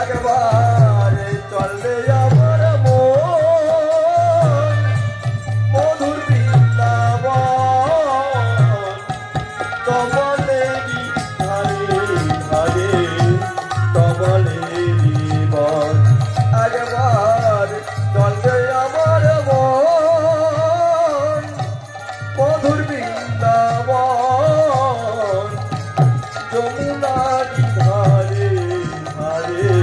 একবারে চলবে আমার মন মধুর বৃন্দাবন কমলেরই ধারে ধারে কমলেরই বন একবার চলবে আমার মন মধুর বৃন্দাবন যমুনারি ধারে ধারে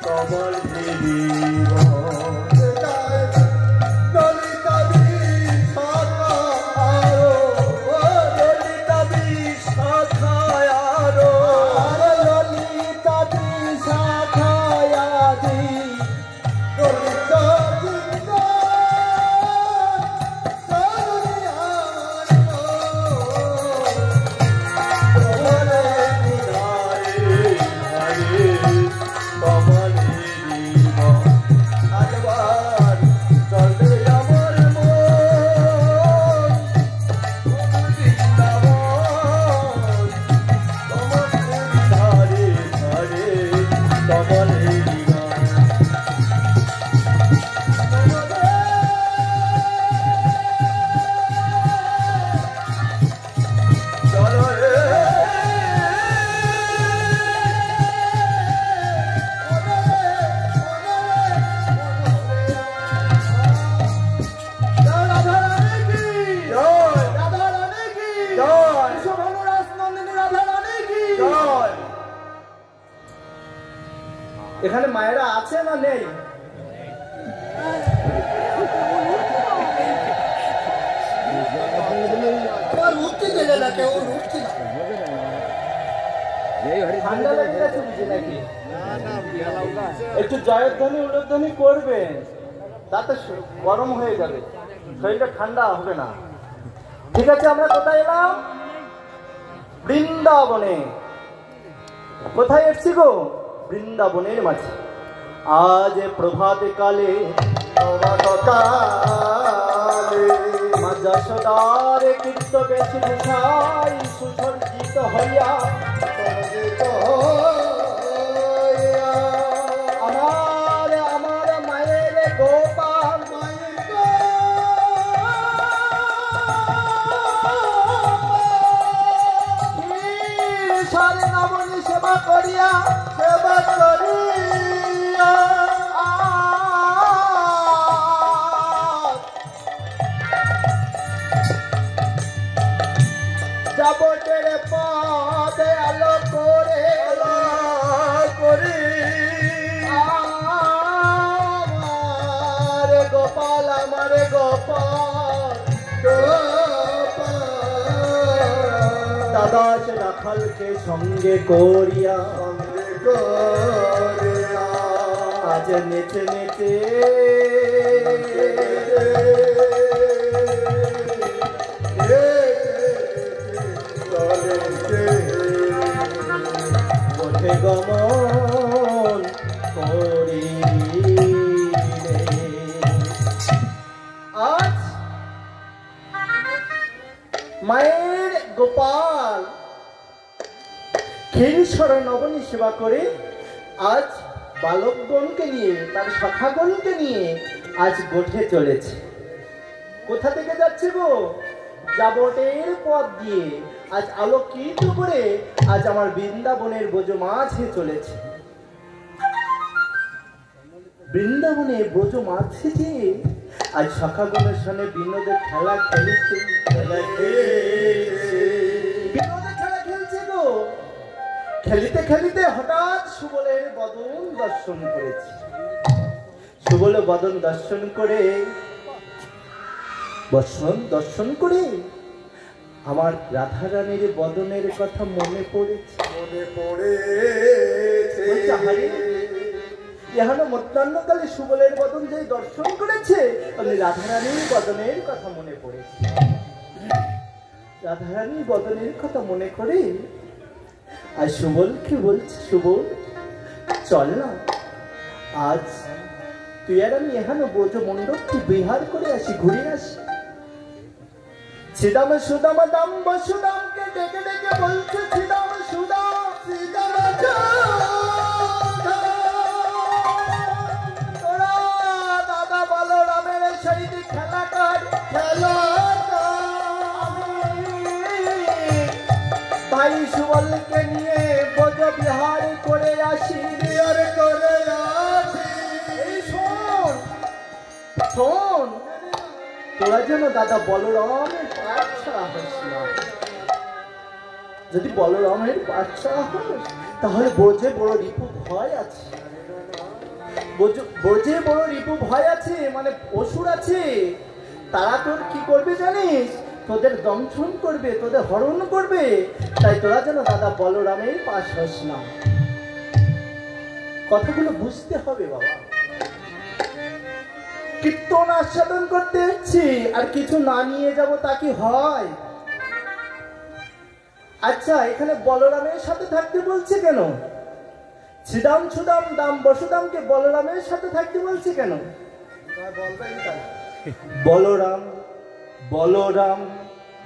কমলেরই বন ললিতা বিশাখায় আরো ললিতা বিশাখায় আদি ললিতা এখানে মায়েরা আছে না নেই? ঠান্ডা লেগে গেছে বুঝি নাকি? একটু জয়ধ্বনি উলধ্বনি করবে, তাতে গরম হয়ে যাবে, শরীরটা ঠান্ডা হবে না। ঠিক আছে, আমরা কোথায় এলাম? বৃন্দাবনে। কোথায় এসছি গো? বৃন্দাবনের মাঝে। আজ প্রভাত কালে মা যশোদার কীর্ত বেশ ভূষাই সুসজ্জিত হইয়া আমার আমার মায়ের গোপাল সারে নবনী সেবা করিয়া যাবটের পদে আলো করে আমার গোপাল আমার গোপাল দাদা সে রাখালকে সঙ্গে করিয়া আজ নেচে নেচে ওঠে গমন করি। আজ মায়ের গোপাল ক্ষীরসর নবনী সেবা করে আজ বালকগণকে নিয়ে তার সখাগণকে নিয়ে আজ গোঠে চলেছে। কোথা থেকে যাচ্ছে গো? যাবটের পথ দিয়ে আজ আলোকিত করে আজ আমার বৃন্দাবনের ব্রজ মাঝে চলেছে। বৃন্দাবনে ব্রজ মাঝে যে আজ সখাগণের সঙ্গে বিনোদের খেলা খেলছে গো। খেলিতে খেলিতে হঠাৎ সুবলের বদন দর্শন করেছি। সুবল বদন দর্শন করে আমার রাধারানীর বদনের কথা মনে পড়েছে। এখানে মধ্যাহ্নকালে সুবলের বদন যে দর্শন করেছে আমি রাধারানীর বদনের কথা মনে পড়েছে। রাধারানীর বদনের কথা মনে করে আর সুবলকে বলছে, সুবল চল না, আজ তুই আর আমি এখানে ব্রজ মণ্ডপটি বিহার করে আসি, ঘুরে আসি। শ্রীদাম সুদাম দাম বসুদামকে ডেকে ডেকে বলছে শ্রীদাম সুদাম শ্রীদাম তোরা যেন দাদা বলরামের বাচ্চা হস না। যদি বলরামের বাচ্চা হস তাহলে বোঝে বড় রিপু ভয় আছে, বোঝে বড় রিপু ভয় আছে, মানে অসুর আছে। তারা তোর কি করবে জানিস? তোদের দংশন করবে, তোদের হরণ করবে। তাই তোরা যেন দাদা বলরামের পাশ হস না। কথাগুলো বুঝতে হবে বাবা। কীর্তন আস্বাদন করতে এসছি, আর কিছু না নিয়ে যাব তা কি হয়? আচ্ছা, এখানে বলরামের সাথে থাকতে বলছে কেন? শ্রীদাম সুদাম দাম বসুদামকে বলরামের সাথে থাকতে বলছে কেন? বলরাম বলরাম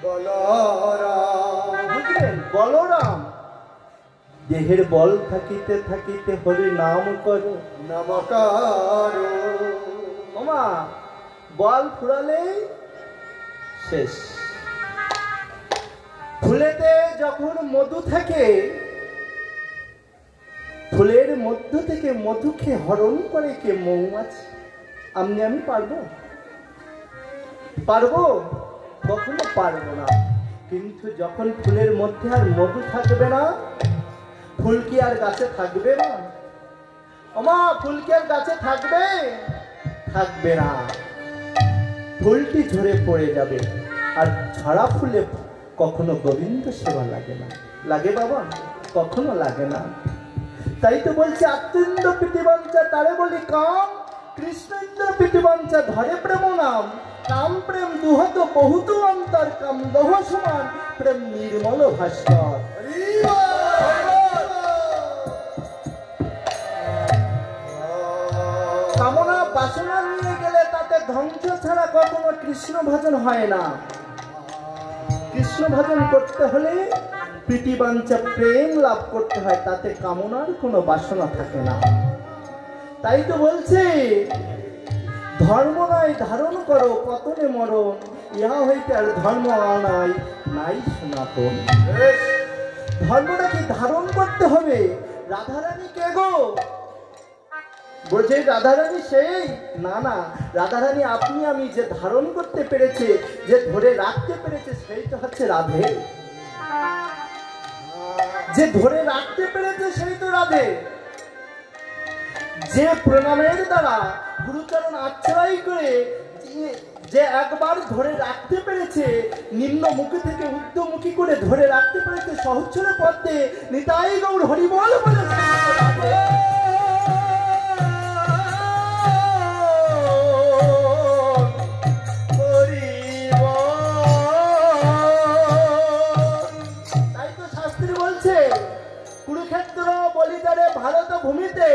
বলরাম, বুঝলেন? বলরাম দেহের বল থাকিতে থাকিতে হরি নাম করো নমকার। ওমা বল ফুরালে শেষ। ফুলেতে যখন মধু থাকে, ফুলের মধ্য থেকে মধুকে হরণ করে কে? মৌমাছি। আমি পারবো? পারবো? কখনো পারবো না। কিন্তু যখন ফুলের মধ্যে আর মধু থাকবে না, ফুল কি আর গাছে থাকবে না? ওমা ফুল কি আর গাছে থাকবে? থাকবে না। ফুলটি ঝরে পড়ে যাবে। আর ঝরা ফুলে কখনো গোবিন্দ সেবা লাগে না। লাগে বাবা? কখনো লাগে না। তাই তো বলছে আত্মেন্দ্র প্রীতিবাঞ্ছা তারে বলি কাম, কৃষ্ণেন্দ্র প্রীতিবাঞ্ছা ধরে প্রেম নাম। কাম প্রেম দুহত বহুত অন্তর, কাম দহ সমান প্রেম নির্মল ভাস্কর। কামনা বাসনা নিয়ে গেলে তাতে ধ্বংস ছাড়া কখনো কৃষ্ণ ভজন হয় না। কৃষ্ণ ভজন করতে হলে প্রীতিবাঞ্ছা প্রেম লাভ করতে হয়, তাতে কামনার কোনো বাসনা থাকে না। তাই তো বলছে ধর্ম নয় ধারণ করো পতনে মরণ, ইহা হইতে আর ধর্ম আনাই নাই সনাতন। ধর্মটাকে ধারণ করতে হবে। রাধারানী কে গো? বলছে রাধারানী সেই না, না রাধারানী আপনি আমি যে ধারণ করতে পেরেছে, যে ধরে রাখতে পেরেছে, সেই তো হচ্ছে রাধে। যে ধরে রাখতে পেরেছে সেই তো রাধে। যে প্রণামের দ্বারা গুরুচরণ আশ্রয় করে যে একবার ধরে রাখতে পেরেছে, নিম্নমুখী থেকে ঊর্ধ্বমুখী করে ধরে রাখতে পেরেছে, সহস্র পদ্মে নিতাই গৌর হরিবল বলে। কুরুক্ষেত্র বলিদারে ভারত ভূমিতে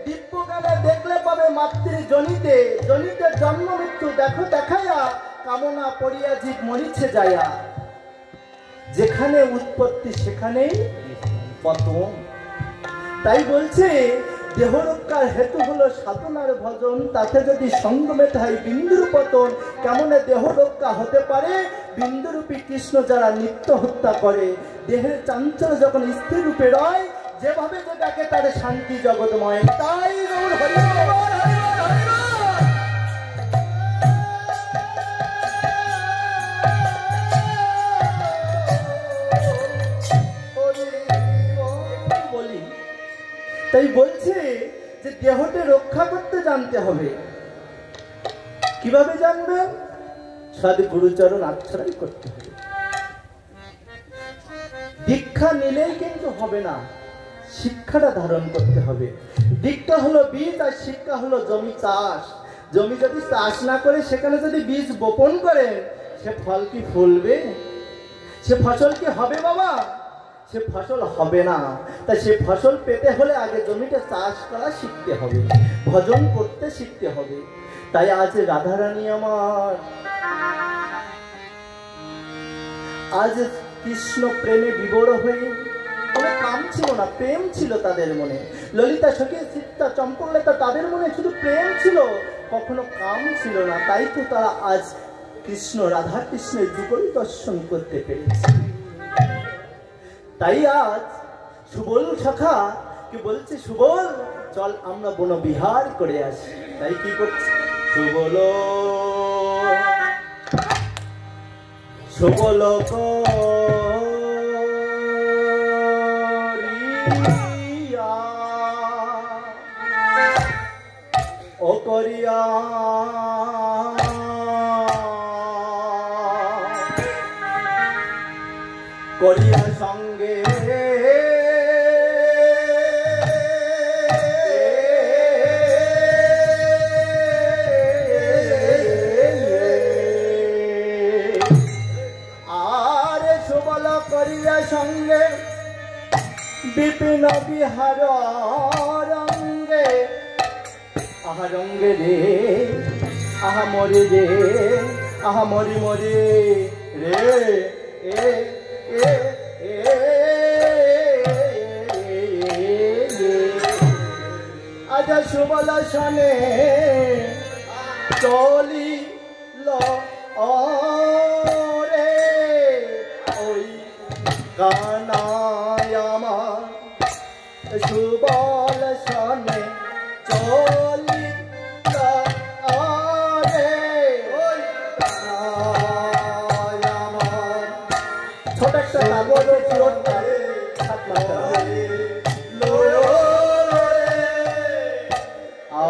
দিব্যকালে দেখলে পাবে মাতৃ জনিতে, জনিতে জন্ম মৃত্যু দেখো দেখাইয়া, কামনা পড়িয়া জীব মরিছে যায়া। যেখানে উৎপত্তি সেখানেই পতন। তাই বলছে দেহ রক্ষার হেতু হলো সাধনার ভজন, তাতে যদি সঙ্গমেতে হয় বিন্দুর পতন। কেমনে দেহ রক্ষা হতে পারে? বিন্দুরূপী কৃষ্ণ যারা নিত্য হত্যা করে। দেহের চাঞ্চল্য যখন স্থির রূপে রয়, যেভাবে যে ডাকে তার শান্তি জগৎময়। তাই গৌর হরিবল। বলি তাই বলছে যে দেহকে রক্ষা করতে জানতে হবে। কিভাবে জানবেন? সাধু গুরুচরণ আশ্রয় করতে হবে। দীক্ষা নিলেই কিন্তু হবে না, শিক্ষাটা ধারণ করতে হবে। দীক্ষা হলো বীজ আর শিক্ষা হলো জমি চাষ। জমি যদি চাষ না করে সেখানে যদি বীজ বপন করে, সে ফল কি ফলবে? সে ফসল কি হবে বাবা? সে ফসল হবে না। তাই সে ফসল পেতে হলে আগে জমিটা চাষ করা শিখতে হবে, ভজন করতে শিখতে হবে। তাই আজ রাধারানী আমার আজ কৃষ্ণ প্রেমে বিবর হয়ে, কোনো কাম ছিল না, প্রেম ছিল তাদের মনে। ললিতা সখী সীতা চম্পকলতা তাদের মনে শুধু প্রেম ছিল, কখনো কাম ছিল না। তাই তো তারা আজ কৃষ্ণ রাধা কৃষ্ণের যুগল দর্শন করতে পেরেছে। তাই আজ সুবল সখা কি বলছে, সুবল চল আমরা বনবিহার করে আসি। তাই কি করছে? সুবল শুভলোক ও করিয়া করিয়া সঙ্গে আর সুবল করিয়া সঙ্গে বিপিন বিহার রঙ্গে আহা রঙ্গে রে আহা মরি রে আহা মরি মরি রে এ এ এ আজ সুবল সনে চলিল রে ওই কানায় আমার সুবল সনে চলিল রে ওই কানায় আমার ছোট একটা কাগজ চিরটা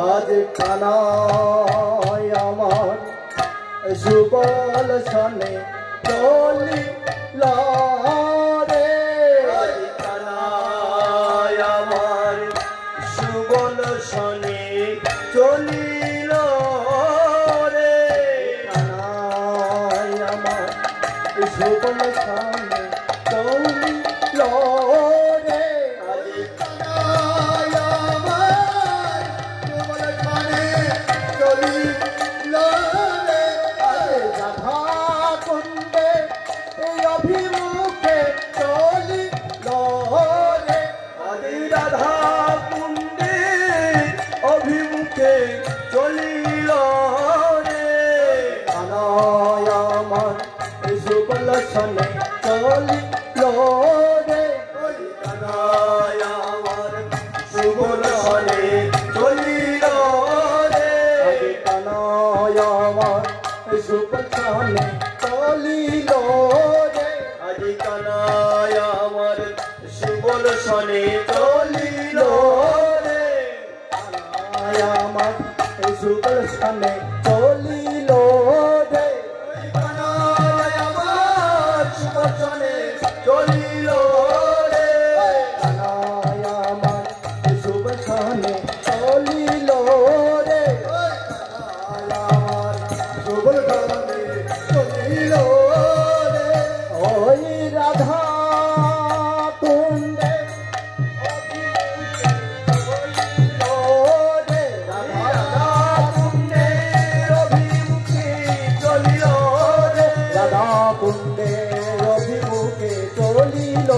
আজ কানায় আমার সুবল সনে চলিল রে আজ কানায় আমার সুবল সনে চলিল রে কানায় আমার সুবল সনে চলিল রে আজ কানায় আমার সুবল সনে চলিল রে আজ রাধা কুণ্ডে অভিমুখে চলিল রে আজ রাধা কুণ্ডে অভিমুখে চলিল রে কানায় আমার সুবল সনে চলিল রে কানায় আমার সুবল সনে চলিল রে কানায় আমার সুবল সনে চলিল রে আজ কানায় আমার সুবল সনে চলিল রে কানায় আমার সুবল সনে চলিল রে কানায় আমার সুবল সনে চলিল রে কানায় আমার সুবল সনে চলিল রে কানায় আমার সুবল সনে চলিল রে ওই রাধা কুণ্ডে রাধা কুণ্ডে অভিমুখে চলিল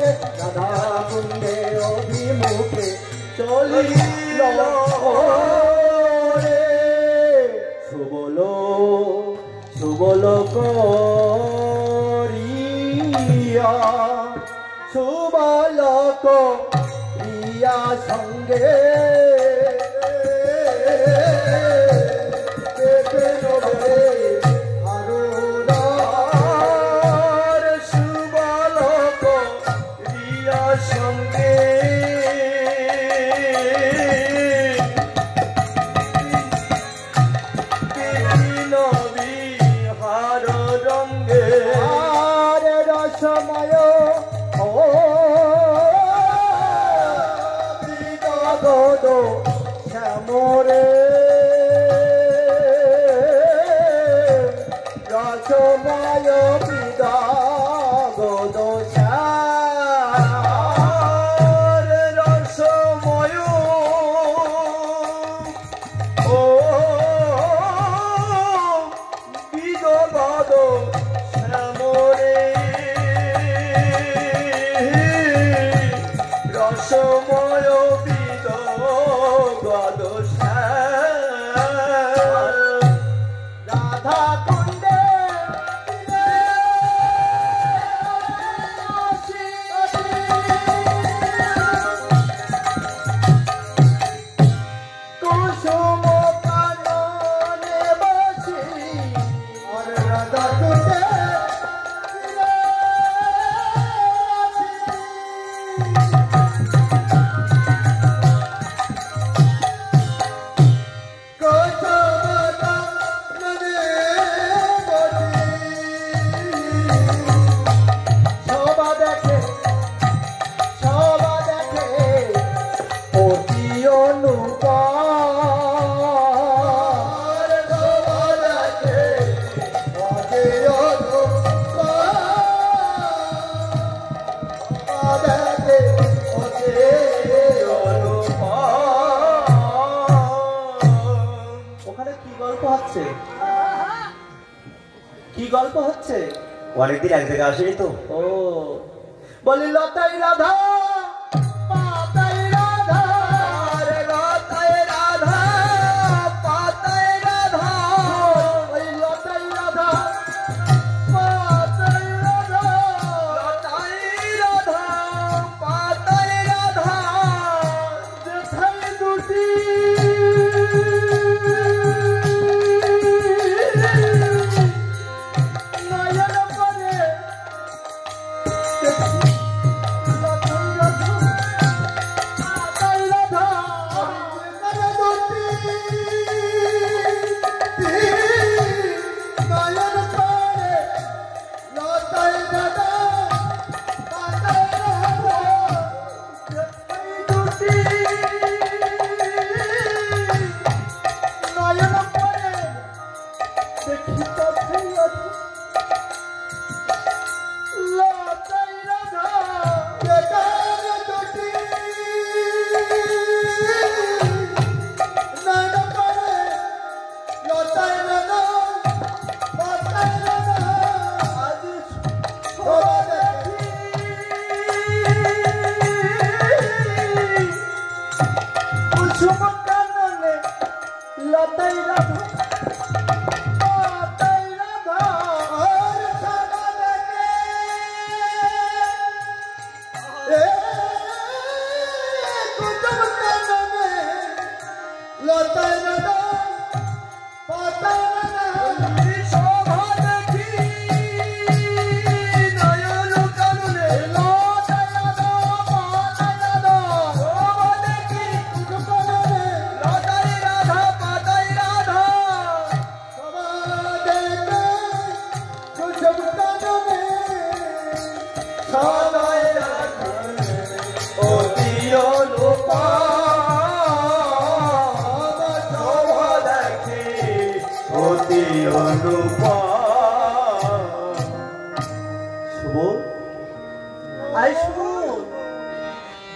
রে রাধা কুণ্ডে অভিমুখে চলিল রে সুবল সুবল করিয়া সুবল করিয়া সঙ্গে সুবল করিয়া সঙ্গে বিহার রঙ্গে আর রসময় ও বিগত শ্যামরে রসময় বিগত শ্যাম রসময় ও বিগত শ্যামরে রসময় বিগত শ্যাম হচ্ছে? কি গল্প হচ্ছে? অনেকদিন এক জায়গায় আসেনি তো। ও বলি লতাই রাধা পাতাই রাধা রে লতাই রাধা পাতাই রাধা ওই লতাই রাধা পাতাই রাধা লতাই রাধা পাতাই রাধা যেথাই দুটি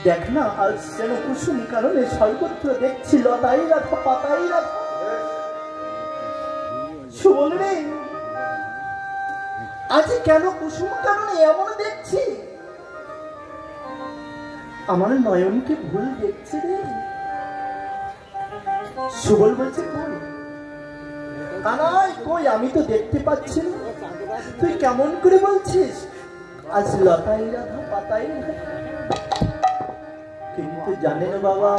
দেখ না আজ যেন কুসুম কারণে সর্বত্র দেখছি লতাই রাধা পাতাই রাধা। সুবল রে আজ কেন কুসুম কারণে এমন দেখছি? আমার নয়নকে ভুল দেখছে রে। সুবল বলছে কই কানাই কই, আমি তো দেখতে পাচ্ছি না। তুই কেমন করে বলছিস আজ লতাই রাধা পাতাই রাধা? কিন্তু জানেন বাবা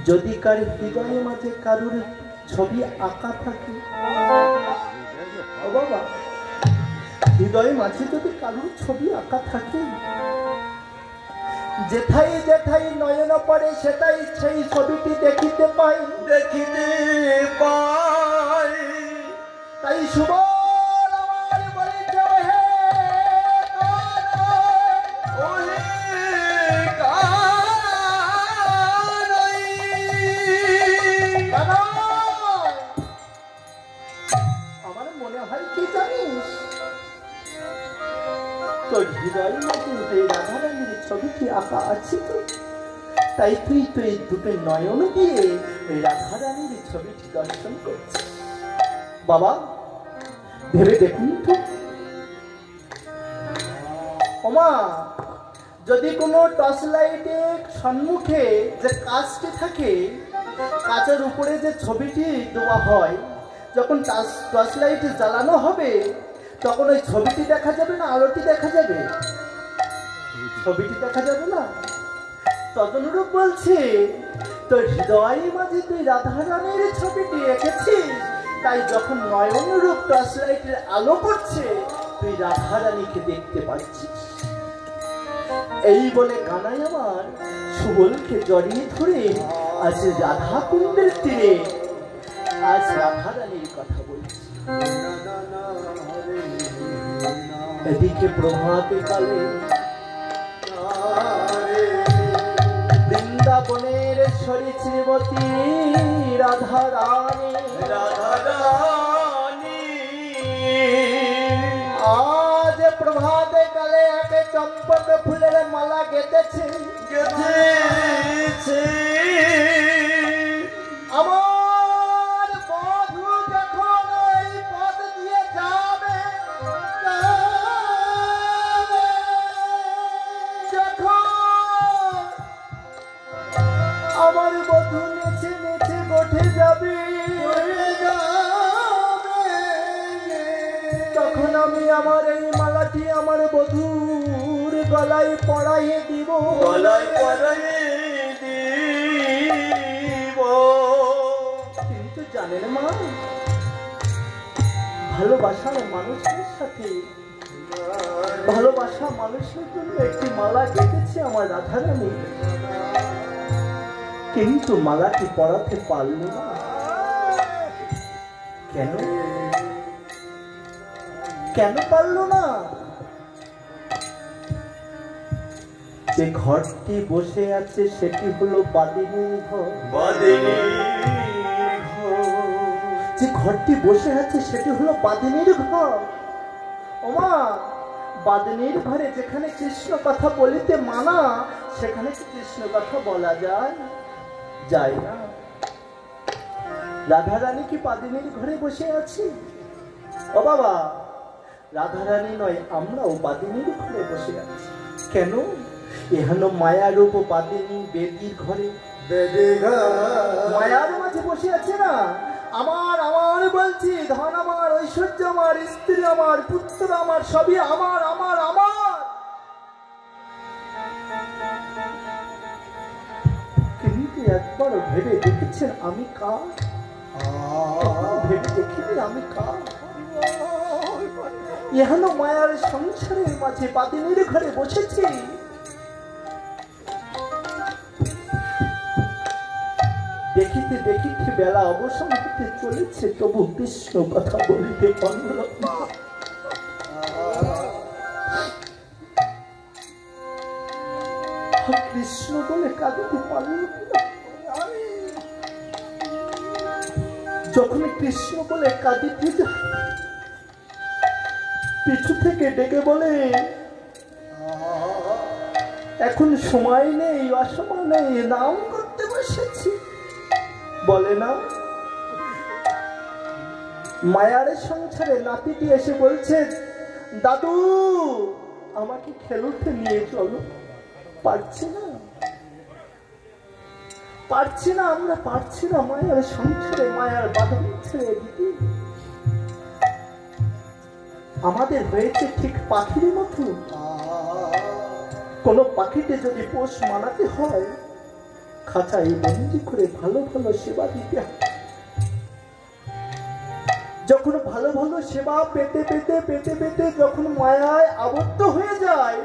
যদি কার হৃদয়ের মাঝে কারুর ছবি আঁকা থাকে, ও বাবা হৃদয়ের মাঝে যদি কারুর ছবি আঁকা থাকে, যেথাই যেথাই নয়ন পড়ে সেটাই সেই ছবিটি দেখিতে পাই। তাই শুভ ছবিটি আঁকা আছে তো, তাই তুই তো এই দুটো নয়ন দিয়ে ওই রাধা রানীর ছবিটি দর্শন করছিস। বাবা ভেবে দেখুন তো, ওমা যদি কোনো টর্চ লাইটের সম্মুখে যে কাঁচটি থাকে, কাঁচের উপরে যে ছবিটি দেওয়া হয়, যখন টর্চ লাইট জ্বালানো হবে তখন ওই ছবিটি দেখা যাবে না আলোটি দেখা যাবে? ছবিটি দেখা যাবে না। তদনুরূপ বলছে তোর হৃদয়ের মাঝে তুই রাধা রানীর ছবিটি এঁকেছিস, তাই যখন নয়ন রূপ টর্চ লাইটের আলো পড়ছে তুই রাধা রানীকে দেখতে পাচ্ছিস। এই বলে কানাই আমার সুবলকে জড়িয়ে ধরে আজ রাধা কুণ্ডের তীরে আজ রাধা রানীর কথা বলছি। এদিকে প্রভাতে কালে বৃন্দাবনের সরি শ্রীমতী রাধা রানী আজ প্রভাতে কালে একে চম্পক ফুলের মালা গেঁথেছে। আমার এই মালাটি আমার বধূর গলায় পরাইয়ে দিব, গলায় পরাইয়ে দিব। কিন্তু জানেন মা, ভালোবাসার মানুষের সাথে ভালোবাসা মানুষের জন্য একটি মালা গেঁথেছে আমার রাধারানী, কিন্তু মালাটি পরাতে পারল না। কেন কেন পারল না? যে ঘরটি বসে আছে সেটি হলো বাদিনীর ঘর, যে ঘরটি বসে আছে সেটি হলো বাদিনীর ঘর। ওমা, বাদিনীর ঘরে যেখানে কৃষ্ণ কথা বলিতে মানা, সেখানে কি কৃষ্ণ কথা বলা যায়? যায় না। রাধারানী কি বাদিনীর ঘরে বসে আছি? ও বাবা, রাধারানী নয়, আমরাও বাদিনীর ঘরে বসে আছি। কেন? এহেন মায়ারূপ বাদিনী বেদির ঘরে, মায়ার মাঝে বসে আছে না। আমার আমার বলছি, ধন আমার, ঐশ্বর্য আমার, স্ত্রী আমার, পুত্র আমার, সবই আমার আমার আমার। কিন্তু একবারও ভেবে দেখেছেন আমি কার? ভেবে দেখিনি আমি কার? এহেন মায়ার সংসারের মাঝে বাদিনীর ঘরে বসেছি। দেখিতে দেখিতে বেলা অবসান হতে চলেছে, তবু কৃষ্ণ কথা বলিতে পারল না। কৃষ্ণ বলে কাঁদিতে পারল না। যখন কৃষ্ণ বলে কাঁদিতে যায়, পিছু থেকে ডেকে বলে, এখন সময় নেই, অসময় নেই, নাম করতে বসেছি। বলে না, মায়ার সংসারে নাতিটি এসে বলছে, দাদু আমাকে খেলতে নিয়ে চলো। পারছি না, পারছি না, আমরা পারছি না মায়ার সংসারে মায়ার বাধা ছেড়ে দিতে। আমাদের হয়েছে ঠিক পাখির মতো। কোন পাখিতে যদি পোষ মানাতে হয়, খাঁচায় বন্দি করে ভালো ভালো সেবা দিতে হয়। যখন ভালো ভালো সেবা পেতে পেতে পেতে পেতে যখন মায়ায় আবদ্ধ হয়ে যায়,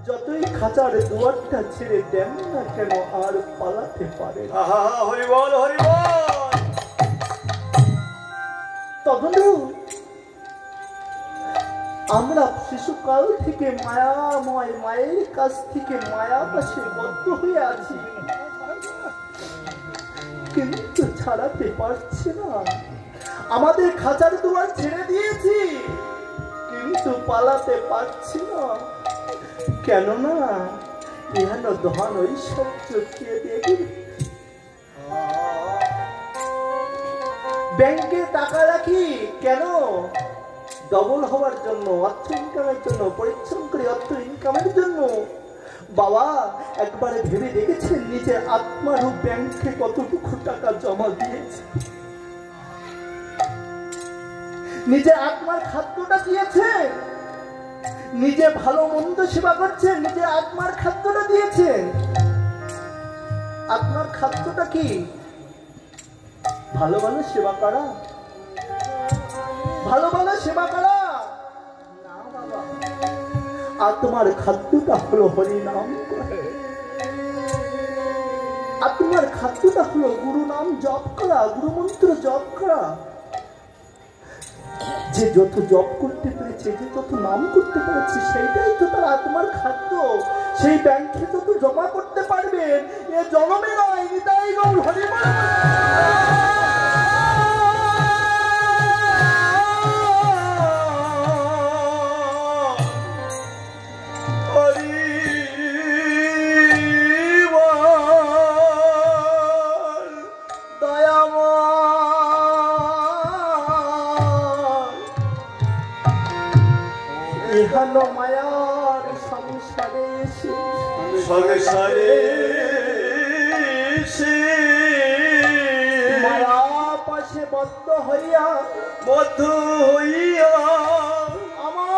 যতই খাঁচার দুয়ারটা ছেড়ে দেন না কেন, আর পালাতে পারে না। হরি বল, হরি বল। তখন আমরা শিশুকাল থেকে মায়াময় মায়ের কাছ থেকে মায়া পাশে বদ্ধ হয়ে আছি, কিন্তু ছাড়াতে পারছি না। আমাদের খাঁচার দুয়ার ছেড়ে দিয়েছি, কিন্তু পালাতে পারছি না। কেননা ইহান ধন ঐশ্বর্য কে দেবে? ব্যাংকে টাকা রাখি কেন? ডবল হওয়ার জন্য, অর্থ ইনকামের জন্য, পরিশ্রম করে অর্থ ইনকামের জন্য। বাবা, একবারে ভেবে দেখেছেন নিজে আত্মারূপ ব্যাংকে কতটুকু টাকা জমা দিয়েছে? নিজে আত্মার খাদ্যটা দিয়েছে, নিজে ভালো মন্দ সেবা করছেন, নিজে আত্মার খাদ্যটা দিয়েছেন। আত্মার খাদ্যটা কি? ভালো ভালো সেবা করা, ভালো ভালো সেবা করা না বাবা। আত্মার খাদ্যটা হলো হরি নাম করা, আত্মার খাদ্যটা হলো গুরু নাম জপ করা, গুরু মন্ত্র জপ করা। যে যত জপ করতে পেরেছে, যে যত নাম করতে পেরেছে, সেইটাই তো তার আত্মার খাদ্য। সেই ব্যাংকে যত জমা করতে পারবেন, এ জন্মে নয়, নিতাই গৌর হরি বল। এখানো মায়ার সংসারে সংসারে মায়া পাশে বদ্ধ হইয়া বদ্ধ হইয়া আমার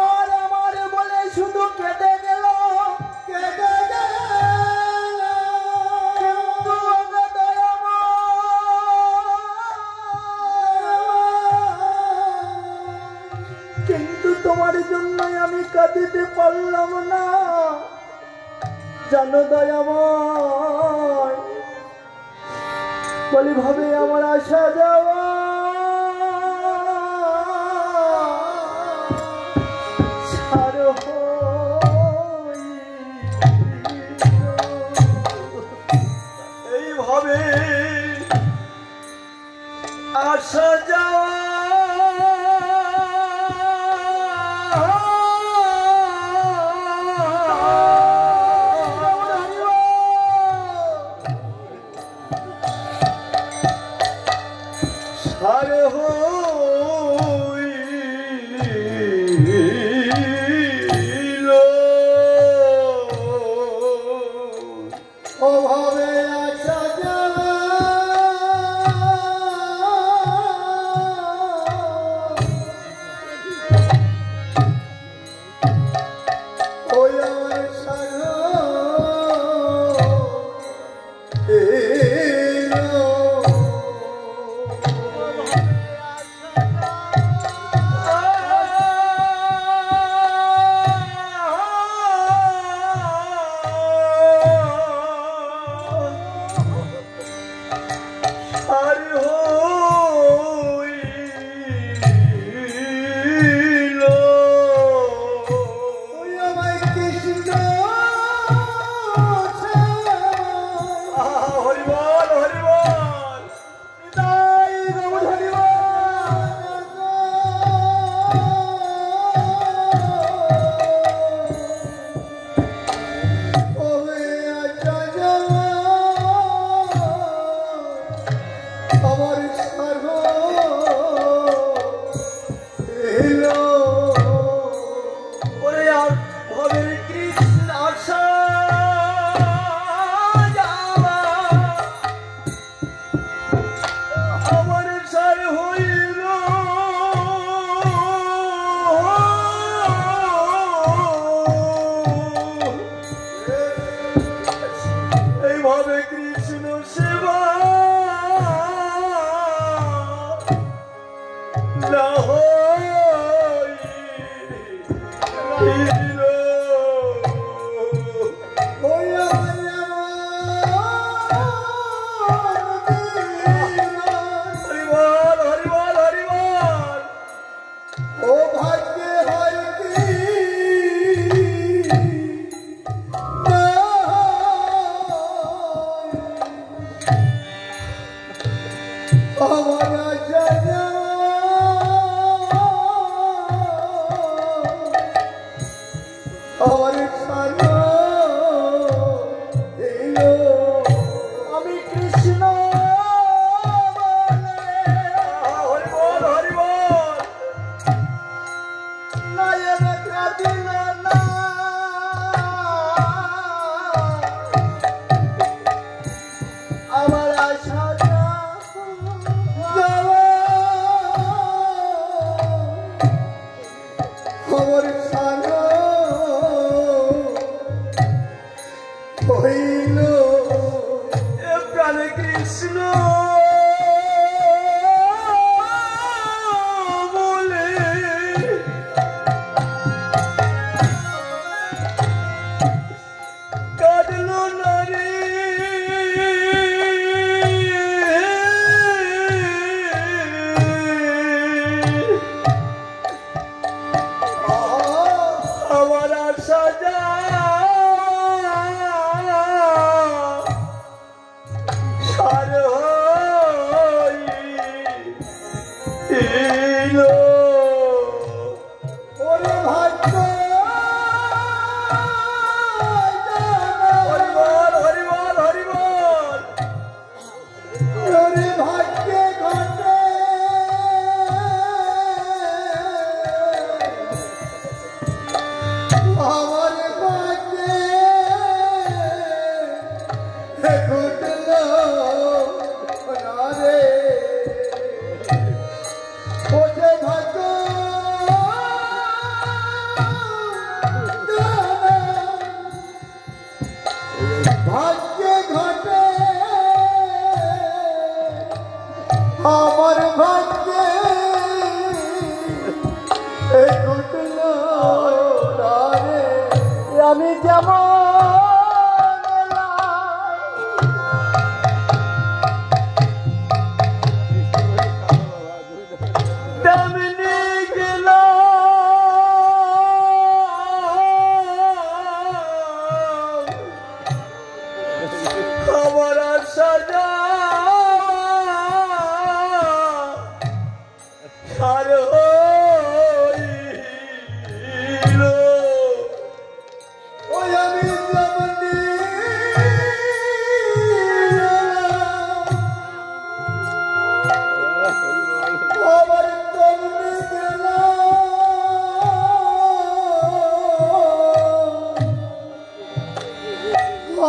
জানো দয়াময়, বলি ভাবে আমার আসা যাওয়া ছাড় এইভাবে আসা যাওয়া আমি যেমন আমার আশা সার হইল। ওই আমি যেমনি আবার তেমনি গেলাম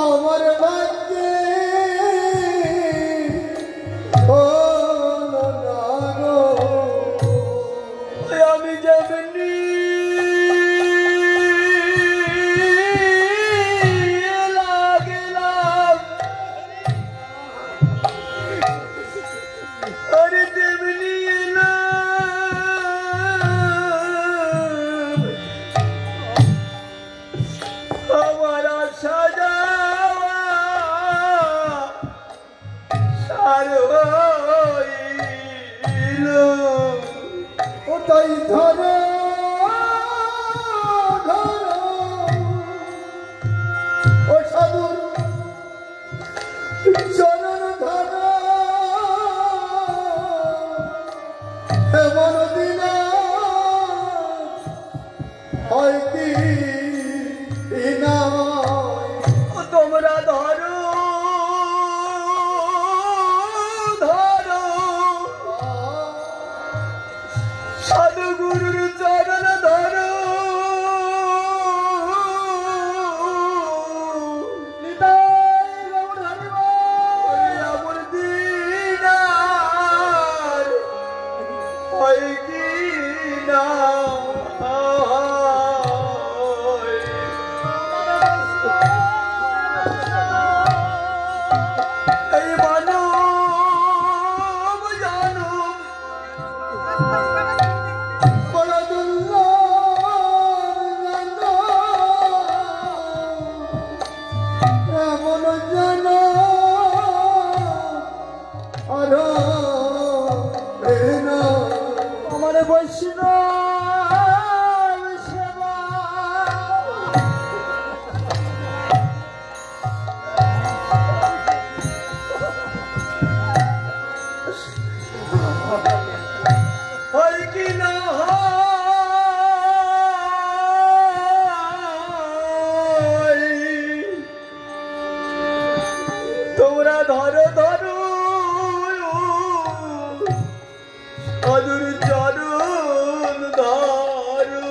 আমার ভাগ্যে হলো না গো। আমি যেমনি গেলাম আরে তেমনি এলাম আমার আশা যাওয়া সার হইল। ওটাই ধরো ধরো ও সাধুর চরণ ধরো এমন দিন হয় কি না তোমরা ধরো ধরো সাধুগুরুর চরণ ধরো। আমার দিন আর হয় কি না এই মানব জানো বড় দুর্লভ এমন যেন আরো না আমার বৈষ্ণব সেবা হয় কি না হয়। তোমরা ধরো ধরো সাধুর চরণ ধরো।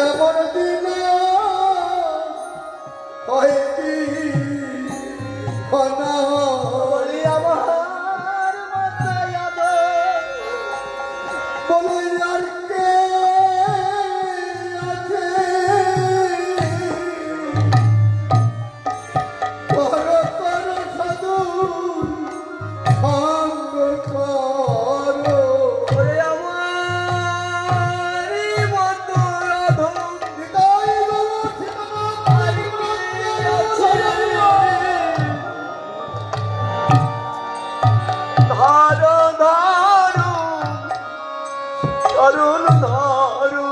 এমন দিন হয় কি না বলি আমার মাথায় আদর বলো আর কে আছে করো করো সাধু সঙ্গ করো ওরে আমার মতো রাধম হৃদয় গো ঠিকানা পারি ধারো ধারো চরণ ধারো।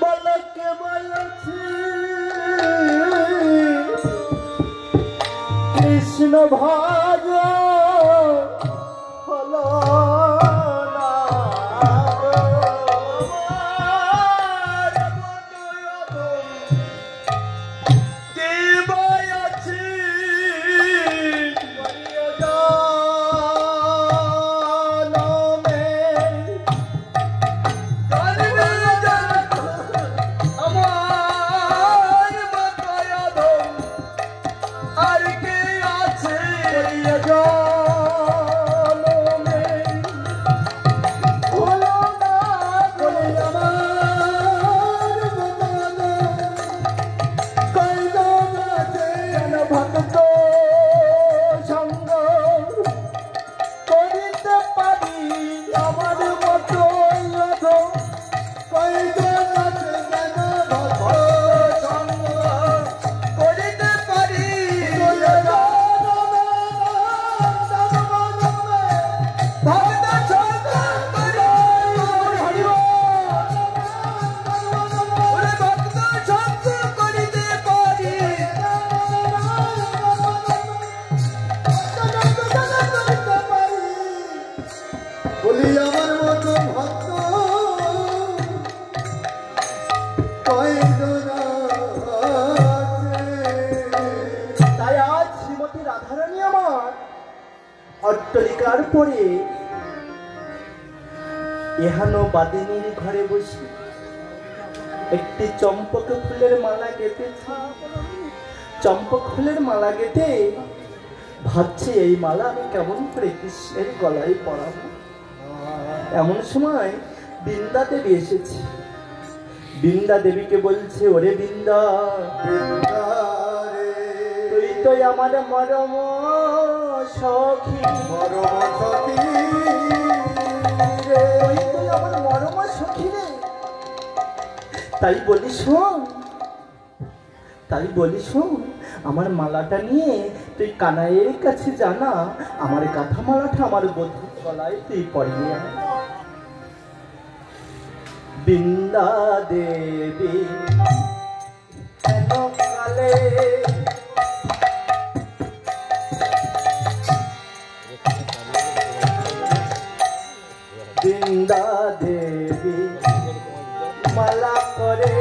বলকে বলছি কৃষ্ণ ভাজ হলো না কে ভাই আছে আর কে আছে চমৎকার পরে এহানো বাদিনীর ঘরে বসে একটি চম্পক ফুলের মালা গেঁথেছে। চম্পক ফুলের মালা গেঁথে ভাবছে এই মালা আমি কেমন করে কৃষ্ণের গলায় পরাবো। এমন সময় বৃন্দা দেবী এসেছে। বৃন্দা দেবীকে বলছে, ওরে বৃন্দা, তুই তো আমার মরম সখী, তুই তো আমার মরম সখী রে। তাই বলি শোন, আমার মালাটা নিয়ে তুই কানাইয়ের কাছে জানা, আমার গাঁথা মালাটা আমার বধূর গলায় তুই পরিয়ে আয়। বৃন্দা দেবী কালে বৃন্দা দেবী মালা করে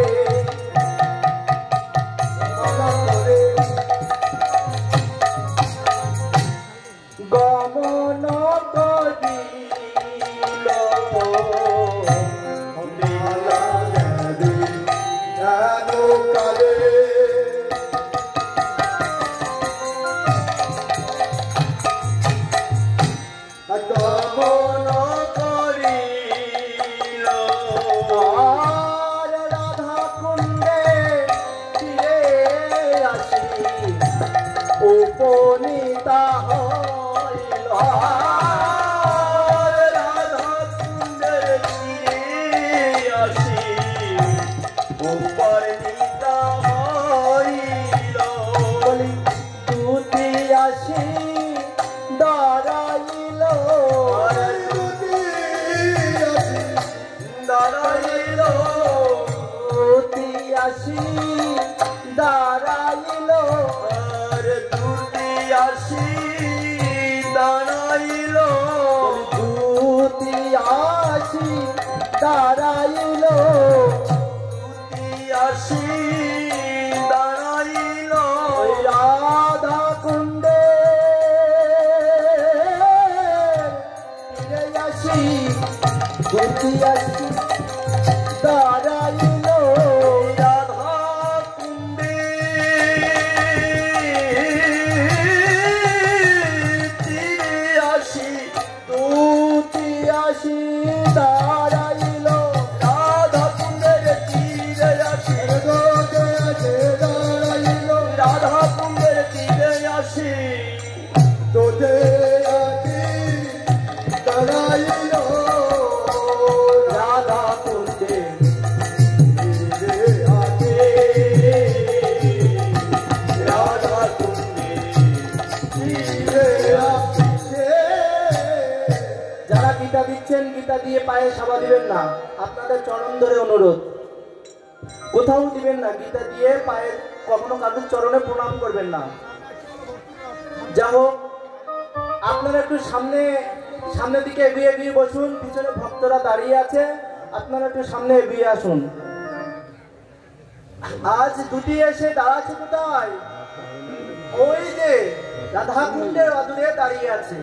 গমন করিল রাধা কুণ্ডে ফিরে আসি উপনীতা হইল। রাধা কুণ্ডের ফিরে আসি উপনীতা হইল। বলি দুটি আসি দাঁড়াইল, দাঁড়াইল, দুটি আসি দাঁড়াইল, আর দুটি আসি দাঁড়াইল, দুটি আসি দাঁড়াইল, দুটি আসি দাঁড়াইল। রাধা কুণ্ডে ফিরে আসি, দুটি আসি দাঁড়াইল। রাধা কুণ্ডে ফিরে আসি, দুটি আসি দাঁড়াইল। রাধা কুণ্ডের তীরে আসি দাঁড়াইল, রাধা কুণ্ডের তীরে আসি তোতে আসি দাঁড়াইল। রাধা কুণ্ডে রাধা কুণ্ডে যারা গীতা দিচ্ছেন, গীতা দিয়ে পায়ে সাবা দিবেন না, আপনাদের চরণ ধরে অনুরোধ। কোথাও দিবেন না, গীতা দিয়ে পায়ে কখনো কারোর চরণে প্রণাম করবেন না। যা হোক, আপনারা একটু সামনের দিকে এগিয়ে এগিয়ে বসুন। পিছনে ভক্তরা দাঁড়িয়ে আছে, আপনারা একটু সামনে এগিয়ে আসুন। আজ দুটি এসে দাঁড়াচ্ছে কোথায়? ওই যে রাধা কুণ্ডের অদূরে দাঁড়িয়ে আছে।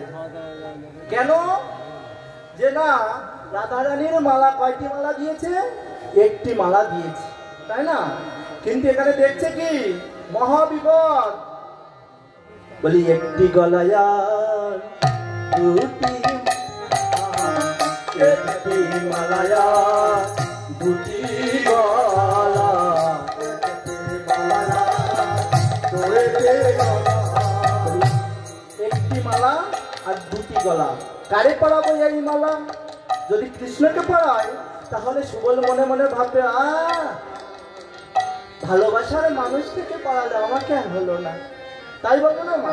কেন? যে না, রাধারানীর মালা কয়টি মালা দিয়েছে? একটি মালা দিয়েছে, তাই না? কিন্তু এখানে দেখছে কি মহাবিপদ। বলি একটি গলায় দুটি, একটি মালায় দুটি গলা, একটি মালা আর দুটি গলা। কারে পড়াবো এই মালা? যদি কৃষ্ণকে পড়ায় তাহলে সুবল মনে মনে ভাববে, ভালোবাসার মানুষ থেকে পড়ালে আমাকে আর হলো না, তাই বলবো না মা?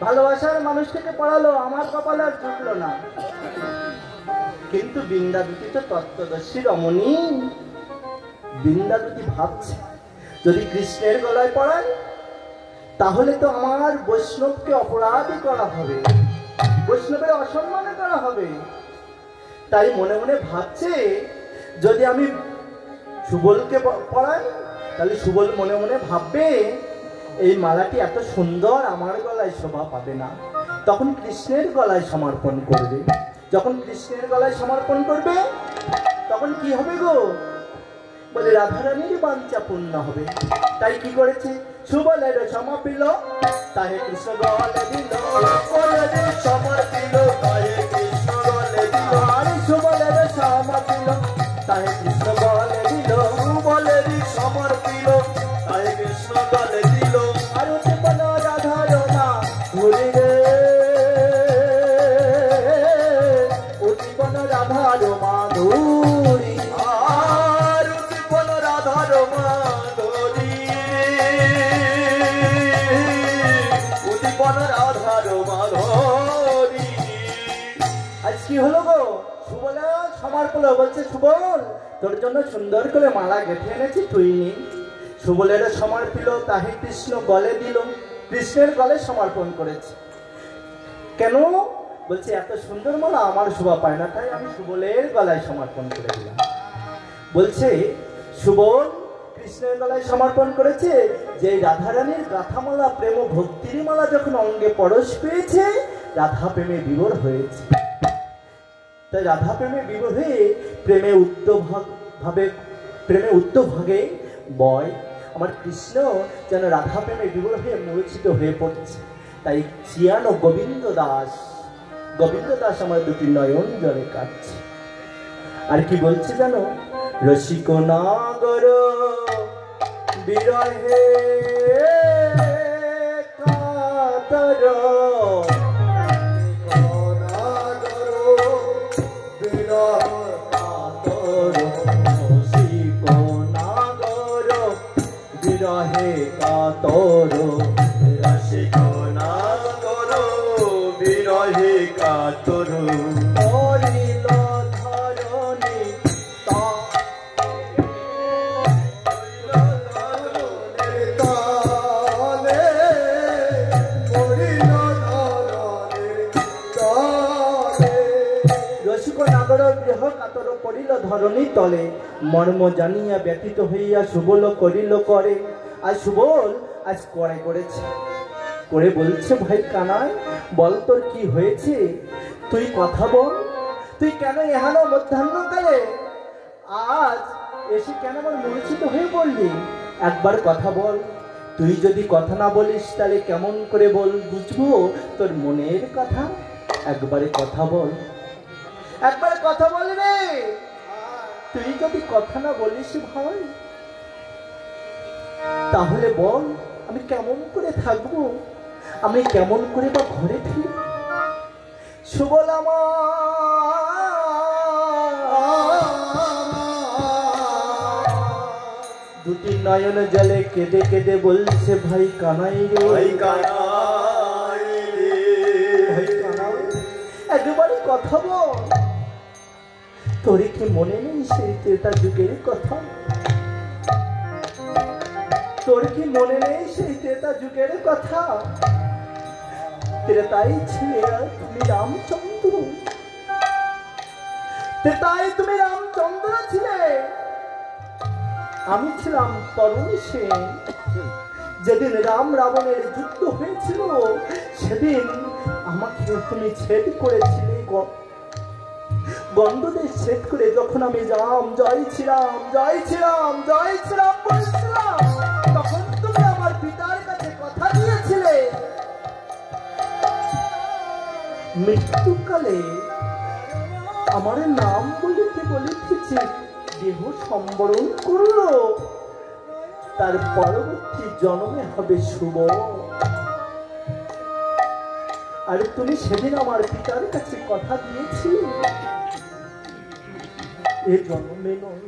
ভালোবাসার মানুষ থেকে পড়ালো, আমার কপালে আর জুটলো না। কিন্তু বৃন্দা দুটি তো তত্ত্বদর্শী রমণী। বৃন্দা দুটি ভাবছে, যদি কৃষ্ণের গলায় পড়ায় তাহলে তো আমার বৈষ্ণবকে অপরাধী করা হবে, বৈষ্ণবের অসম্মানে করা হবে। তাই মনে মনে ভাবছে, যদি আমি সুবলকে পড়াই তাহলে সুবল মনে মনে ভাববে এই মালাটি এত সুন্দর আমার গলায় শোভা পাবে না। তখন কৃষ্ণের গলায় সমর্পণ করবে। যখন কৃষ্ণের গলায় সমর্পণ করবে তখন কি হবে গো? বলে রাধারানীর বাঞ্ছা পূর্ণ হবে। তাই কি করেছে? সুবলের সমাপিল তাহে কৃষ্ণ গলে দিল, সুবলের সমর্পিল তাহে কৃষ্ণ গলে দিল, আরে সুবলের সমাপিল তাহে কৃষ্ণ গলে দিল, সুবলের সমর্পিল তাহে কৃষ্ণ গলে দিল। আর উৎপন্ন রাধার মা ঘুরি রে, উৎপন্ন রাধার মাধুরী, আর উদ্দীপন রাধার মাধুরী, উদ্দীপন রাধার মাধুরী। আজ কি হলো গো? সুবলা সমর্পণ বলছে, সুবল তোর জন্য সুন্দর করে মালা গেঁথে এনেছি, তুই নি। সুবলের সমর্পিল তাহে কৃষ্ণ গলে দিল, কৃষ্ণের গলে সমর্পণ করেছে। কেন? বলছে এত সুন্দর মালা আমার শোভা পায় না, তাই আমি সুবলের গলায় সমর্পণ করে দিলাম। বলছে সুবল কৃষ্ণের গলায় সমর্পণ করেছে, যে রাধারানীর গাথামালা প্রেম ভক্তির মালা যখন অঙ্গে পরশ পেয়েছে, রাধা প্রেমে বিভোর হয়েছে। তাই রাধা প্রেমে বিভোর হয়ে প্রেমে উত্তভাগে বয়। আমার কৃষ্ণ যেন রাধা প্রেমে বিভোর হয়ে মূর্ছিত হয়ে পড়ছে। তাই চিয়ানো গোবিন্দ দাস আমার দুটি নয়ন জলে কাটছে। আর কি বলছে জানো? রসিক নাগর বিরহে কাতর, বিরহে কাতর, রসিক নাগর বিরহে কাতর, করিল ধরণী রসিক নাগর গৃহ কাতর পড়িল ধরণী তলে, মর্ম জানিয়া ব্যতীত হইয়া সুবল করিল করে। আর সুবল আজ করেছে করে বলছে, ভাই কানাই বল তোর কি হয়েছে? তুই কথা বল, তুই কেন এহানো মধ্যাহ্নকালে আজ এসে কেন আমার মূর্ছিত হয়ে পড়লি? একবার কথা বল। তুই যদি কথা না বলিস তাহলে কেমন করে বুঝবো তোর মনের কথা? একবারে কথা বল, একবারে কথা বল রে। তুই যদি কথা না বলিস ভাই, তাহলে বল আমি কেমন করে থাকবো, আমি কেমন করে বা ঘরে ফিরি? সুবল দুটি নয়ন জলে কেঁদে কেঁদে বলছে, ভাই কানাই রে, ভাই কানাই রে, ভাই কানাই একেবারে কথা বল। তোর কি মনে নেই সেই ত্রেতা যুগের কথা? তোর কি মনে নেই সেই ত্রেতা যুগের কথা? ত্রেতাই ছিলে তুমি রামচন্দ্র, ত্রেতাই তুমি রামচন্দ্র ছিলে, আমি ছিলাম তরুণী সেন। যেদিন রাম রাবণের যুদ্ধ হয়েছিল সেদিন আমাকে তুমি ছেদ করেছিলে, গন্ধদের ছেদ করে যখন আমি রাম জয় ছিলাম জয় ছিলাম জয় ছিলাম বলছিলাম, তখন তুমি আমার পিতার কাছে কথা দিয়েছিলে মৃত্যুকালে আমার নাম বলিতেছে দেহ সম্বরণ করলো, তার পরবর্তী জন্মে হবে শুভ। আর তুমি সেদিন আমার পিতার কাছে কথা দিয়েছি, এ জন্মে নয়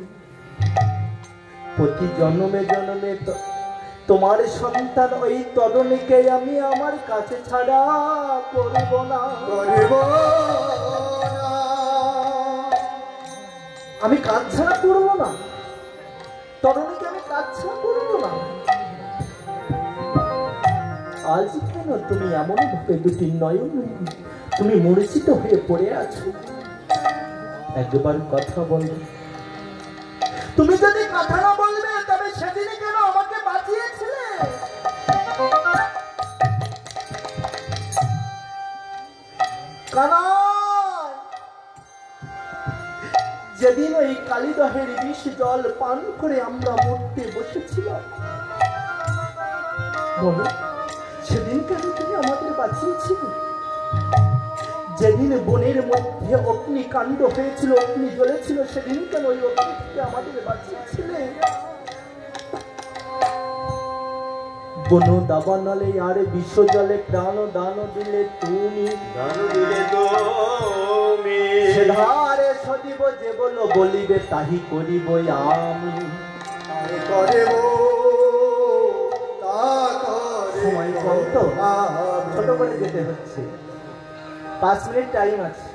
প্রতি জন্মে জন্মে তোমার সন্তান ওই তরুণীকে আমি আমার কাছে ছাড়া করব না, আমি কাজ ছাড়া করবো না, তরুণীকে আমি কাজ ছাড়া করবো না। আজ কেন তুমি এমন ভাবে দুটি নয়ন তুমি মূর্ছিত হয়ে পড়ে আছো? একবার কথা বলো। তুমি যদি কথা না বলবে তবে সেদিনে কেন আমাকে বাঁচিয়েছিলে? কানাই, যেদিন ওই কালিদহের বিষ জল পান করে আমরা মরতে বসেছিলাম, বলো সেদিন কেন তুমি আমাদের বাঁচিয়েছিলে? যেদিন বনের মধ্যে অগ্নিকাণ্ড হয়েছিল, অগ্নি জ্বলেছিল, সেদিন কেন ওই অগ্নি থেকে আমাদের বাঁচিয়েছিলে? বন দাবানলে আর বিষ জলে প্রাণ দান দিলে তুমি, সে ধারে সদিব যে বলো বলিবে তাহি করিব আমি। সময় কম তো, ছোট করে যেতে হচ্ছে। 5 মিনিট টাইম আছে,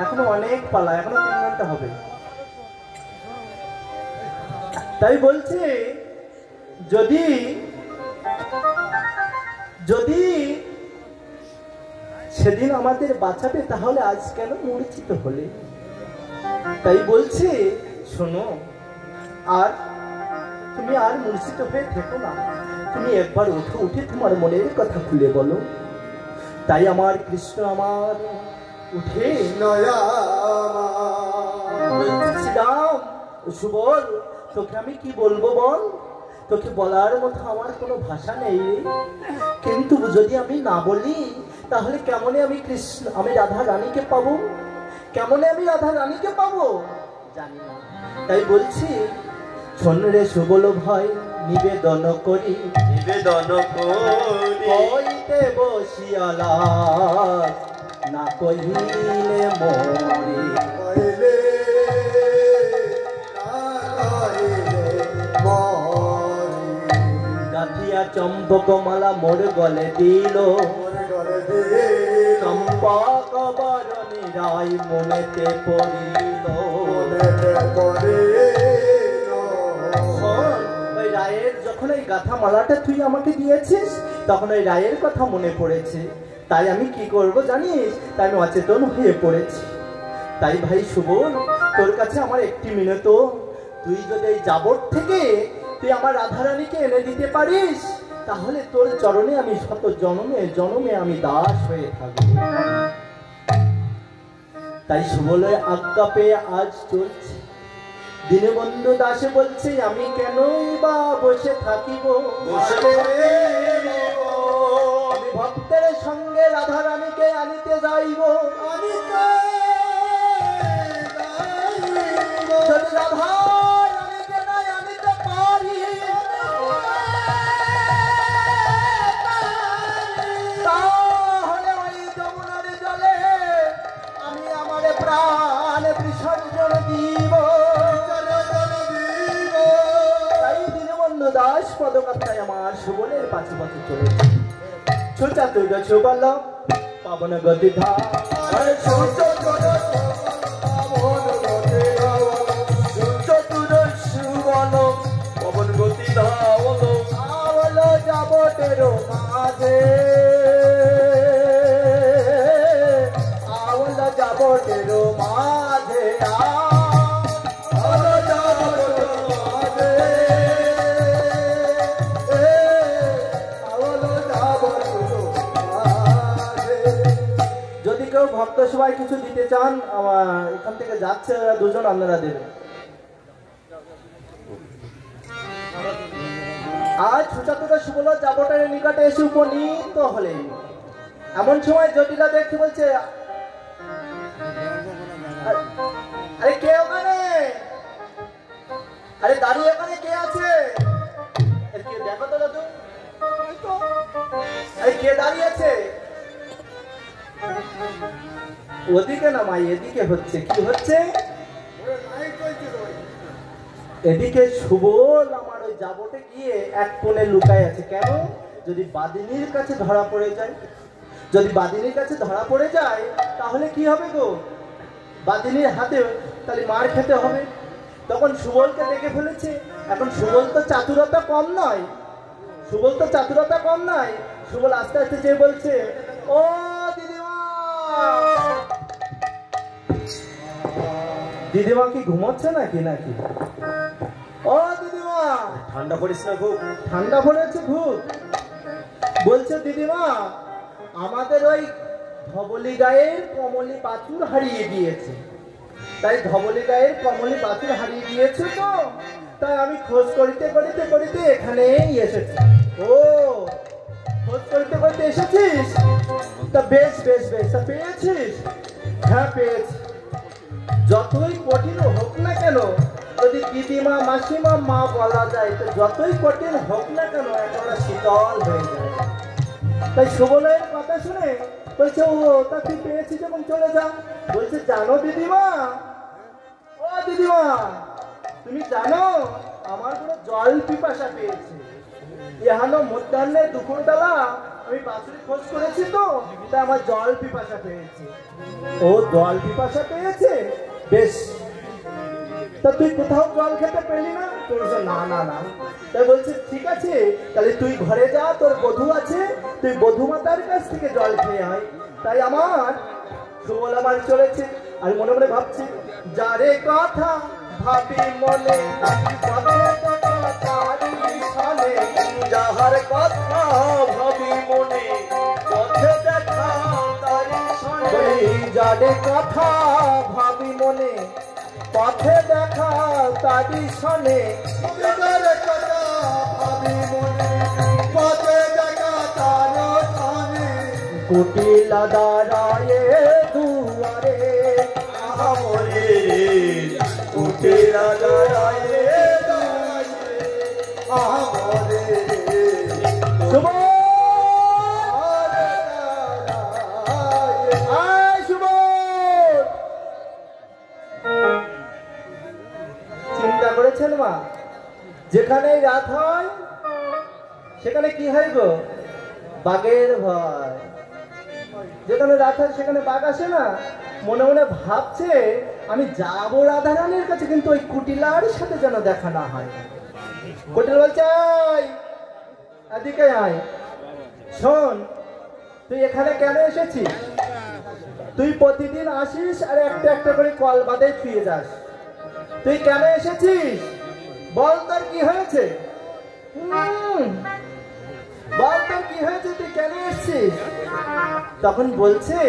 এখনো অনেক পালা, এখনো 3 ঘন্টা হবে। তাই বলছে যদি যদি সেদিন আমাদের বাঁচাবে তাহলে আজ কেন মূর্ছিত হলে? তাই বলছে শোনো, আর তুমি আর মূর্ছিত হয়ে থেকো না, তুমি একবার উঠে উঠে তোমার মনের কথা খুলে বলো। তাই আমার কৃষ্ণ আমার উঠে শ্রীরাম সুবল, তোকে আমি কি বলবো বল? তোকে বলার মতো আমার কোনো ভাষা নেই, কিন্তু যদি আমি না বলি তাহলে কেমনে আমি রাধা রানীকে পাবো? কেমনে আমি রাধা রানীকে পাবো জানি না। তাই বলছি শোন রে সুবল ভাই, নিবেদন করি কইতে বসিয়ালা না কহিলে মরি, গাথিয়া চম্পক মালা মোর গলে দিল, চম্পক বরণী রায় মনেতে পড়িল। ওই রায়ের যখন এই গাথা মালাটা তুই আমাকে দিয়েছিস, তখন ওই রায়ের কথা মনে পড়েছে। তাই আমি কি করব জানিস? তাই আমি অচেতন হয়ে পড়েছি। তাই ভাই সুবল, তোর কাছে আমার একটি মিনত, তুই যদি এই যাবট থেকে তুই আমার রাধারানীকে এনে দিতে পারিস, তাহলে তোর চরণে আমি শত জনমে জনমে আমি দাস হয়ে থাকব। তাই সুবলের আজ্ঞা পেয়ে আজ চলছে। দীনবন্ধু দাসে বলছে আমি কেনই বা বসে থাকিব, আমি ভক্তের সঙ্গে রাধারানীকে আনিতে যাইব। যদি রাধারানীকে নাই আনিতে পারি, তাহলে ওই যমুনার জলে আমি আমার প্রাণ বিসর্জন দিব। তাই দীনবন্ধু দাস পদকাত্তায় আমার সুবলের পাশে পাশে চলেছে। ছোটা তুই সুবল পাবন গতি ধার, পবন গতি ধাওলো আওলো যাবটের মাঝে, আওলো যাবটের মাঝে, আওলো যাবটের মাঝে, আওলো যাবটের মাঝে। যদি কেউ ভক্ত সবাই কিছু দিতে চান, এখান থেকে যাচ্ছে দুজন, আপনারা দেবেন। আজ সুচাতুরা সুবল যাবটের নিকটে এসে উপনীত হলেন। এমন সময় জটিলা দেখতে বলছে, আরে কে ওখানে? আরে দাঁড়িয়ে ওখানে কে আছে? দেখো তো দাদু, আরে কে দাঁড়িয়ে আছে? ওদিকে না মাই, এদিকে হচ্ছে। কি হচ্ছে? এদিকে সুবল আমার ওই যাবটে গিয়ে এক কোণে লুকায় আছে। কেন? যদি বাদিনীর কাছে ধরা পড়ে যায়, যদি বাদিনীর কাছে ধরা পড়ে যায় তাহলে কি হবে গো? বাদিনীর হাতে তাহলে মার খেতে হবে। তখন সুবলকে দেখে ফেলেছে। এখন সুবল তো চাতুরতা কম নয়, সুবল তো চাতুরতা কম নয়। সুবল আস্তে আস্তে যে বলছে, ও দিদিমা। দিদিমা কি ঘুমাচ্ছে নাকি? ও দিদিমা, ঠান্ডা পড়িস না খুব? ঠান্ডা পড়েছে খুব। বলছে দিদিমা, আমাদের ওই ধবলি গায়ের কমলি বাছুর হারিয়ে গিয়েছে। তাই ধবলি গায়ের কমলি বাছুর হারিয়ে গিয়েছে তো, তাই আমি খোঁজ করিতে করিতে করিতে এখানেই এসেছি। ও, খোঁজ করিতে করিতে এসেছিস? তা বেশ বেশ বেশ, তা পেয়েছিস? হ্যাঁ পেয়েছি। যতই কঠিন হোক না কেন, যদি দিদিমা মাসিমা মা বলা যায়, তো যতই কঠিন হোক না কেন একেবারে শীতল হয়ে যায়। তাই সুবলের কথা শুনে বলছে, ও তা তুই পেয়েছি যখন চলে যা। বলছে, জানো দিদিমা, ও দিদিমা, তুমি জানো আমার কোনো জল পিপাসা পেয়েছে। এহানো মধ্যাহ্নে দুপুরবেলা আমি বাছুরি খোঁজ করেছি তো, তাই আমার জল পিপাসা পেয়েছে। ও জল পিপাসা পেয়েছে, বেশ। তা তুই কোথাও জল খেতে পেলি না? তুই বলছে, না না না। তাই বলছে, ঠিক আছে, তাহলে তুই ঘরে যা, তোর বধূ আছে, তুই বধূ মাতার কাছ থেকে জল খেয়ে আয়। তাই আমার সুবল আমার চলেছে, আর মনে মনে ভাবছি, যারে কথা ভাবি মনে, যাহার কথা ভাবি মনে, পথে দেখা তারি শোনে। যারে কথা ভাবি মনে, পথে দেখা তারি শোনে। যাহার কথা ভাবি মনে, পথে দেখা তারি শোনে। কুটিলা দাঁড়ায়ে দুয়ারে আমরে, কুটিলা দাঁড়ায়ে দুয়ারে আমরে। চিন্তা করেছেন মা, যেখানে রাত হয় সেখানে কি হয় গো? বাঘের ভয়। যেখানে রাত হয় সেখানে বাঘ আসে না। মনে মনে ভাবছে, আমি যাবো রাধারানীর কাছে, কিন্তু ওই কুটিলার সাথে যেন দেখা না হয়। কুটিল বলছে, এদিকে আয়। শোন, তুই এখানে কেন এসেছিস? তুই প্রতিদিন আসিস আর একটা একটা করে কল বাদে ফিরে যাস। তুই কেন এসেছিস বল, তোর কি হয়েছে? বল, তোর কি হয়েছে, তুই কেন এসেছিস? তখন বলছে,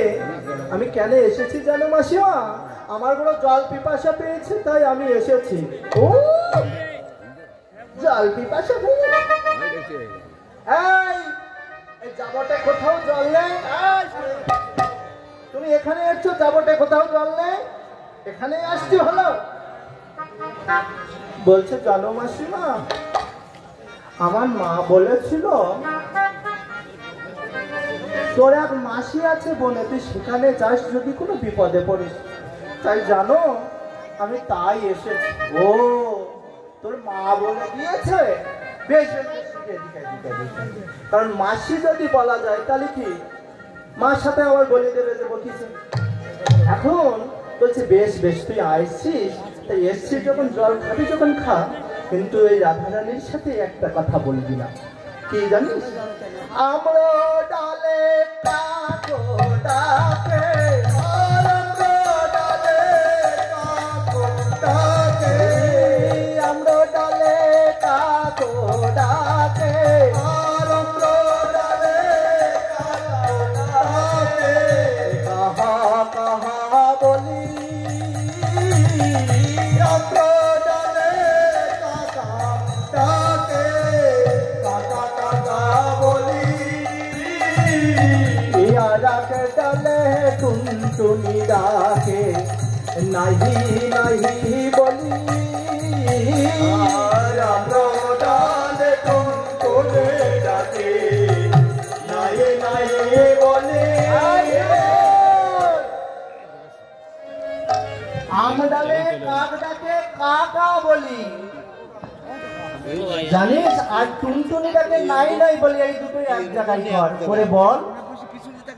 আমি কেন এসেছি জানো মাসিমা? আমার কোনো জল পিপাসা পেয়েছে, তাই আমি এসেছি। ও, জল পিপাসা পেয়েছে? এই যাবটে কোথাও জল নেই? তুমি এখানে এসছো, যাবটে কোথাও জল নেই, এখানে আসছি হলো? বলছে, জানো মাসিমা, আমার মা বলেছিল তোর এক মাসি আছে বনে, তুই সেখানে যাস যদি কোনো বিপদে পড়িস। তাই জানো আমি তাই এসেছি। ও, তোর মা বলে দিয়েছে? বেশ, কারণ মাসি যদি বলা যায় তাহলে কি মার সাথে আবার বলে দেবে যে বকিছে। এখন বলছে, বেশ বেশ, তুই আসছিস, তাই এসছিস যখন জল খাবি যখন খা, কিন্তু এই রাধারানীর সাথে একটা কথা বলবি না। কি জানিস? আমরা ডালে কাকো ডাকে, আমরা ডালে কাকো ডাকে, কাহা কাহা বলি, আমরা ডালে কাকা ডাকে, কাকা কাকা বলি। ইয়ারাকে ডালে টুনটুনি ডাকে, নাহি নাহি বলি, আমরা ডালে টুনটুনি ডাকে, নাহি নাহি বলি। আমডালে কাক ডাকে, কাকা বলি, জানিস? আর টুনটুনি ডাকে নাই নাই বলি। এই দুটোই এক জায়গায় কর করে বল,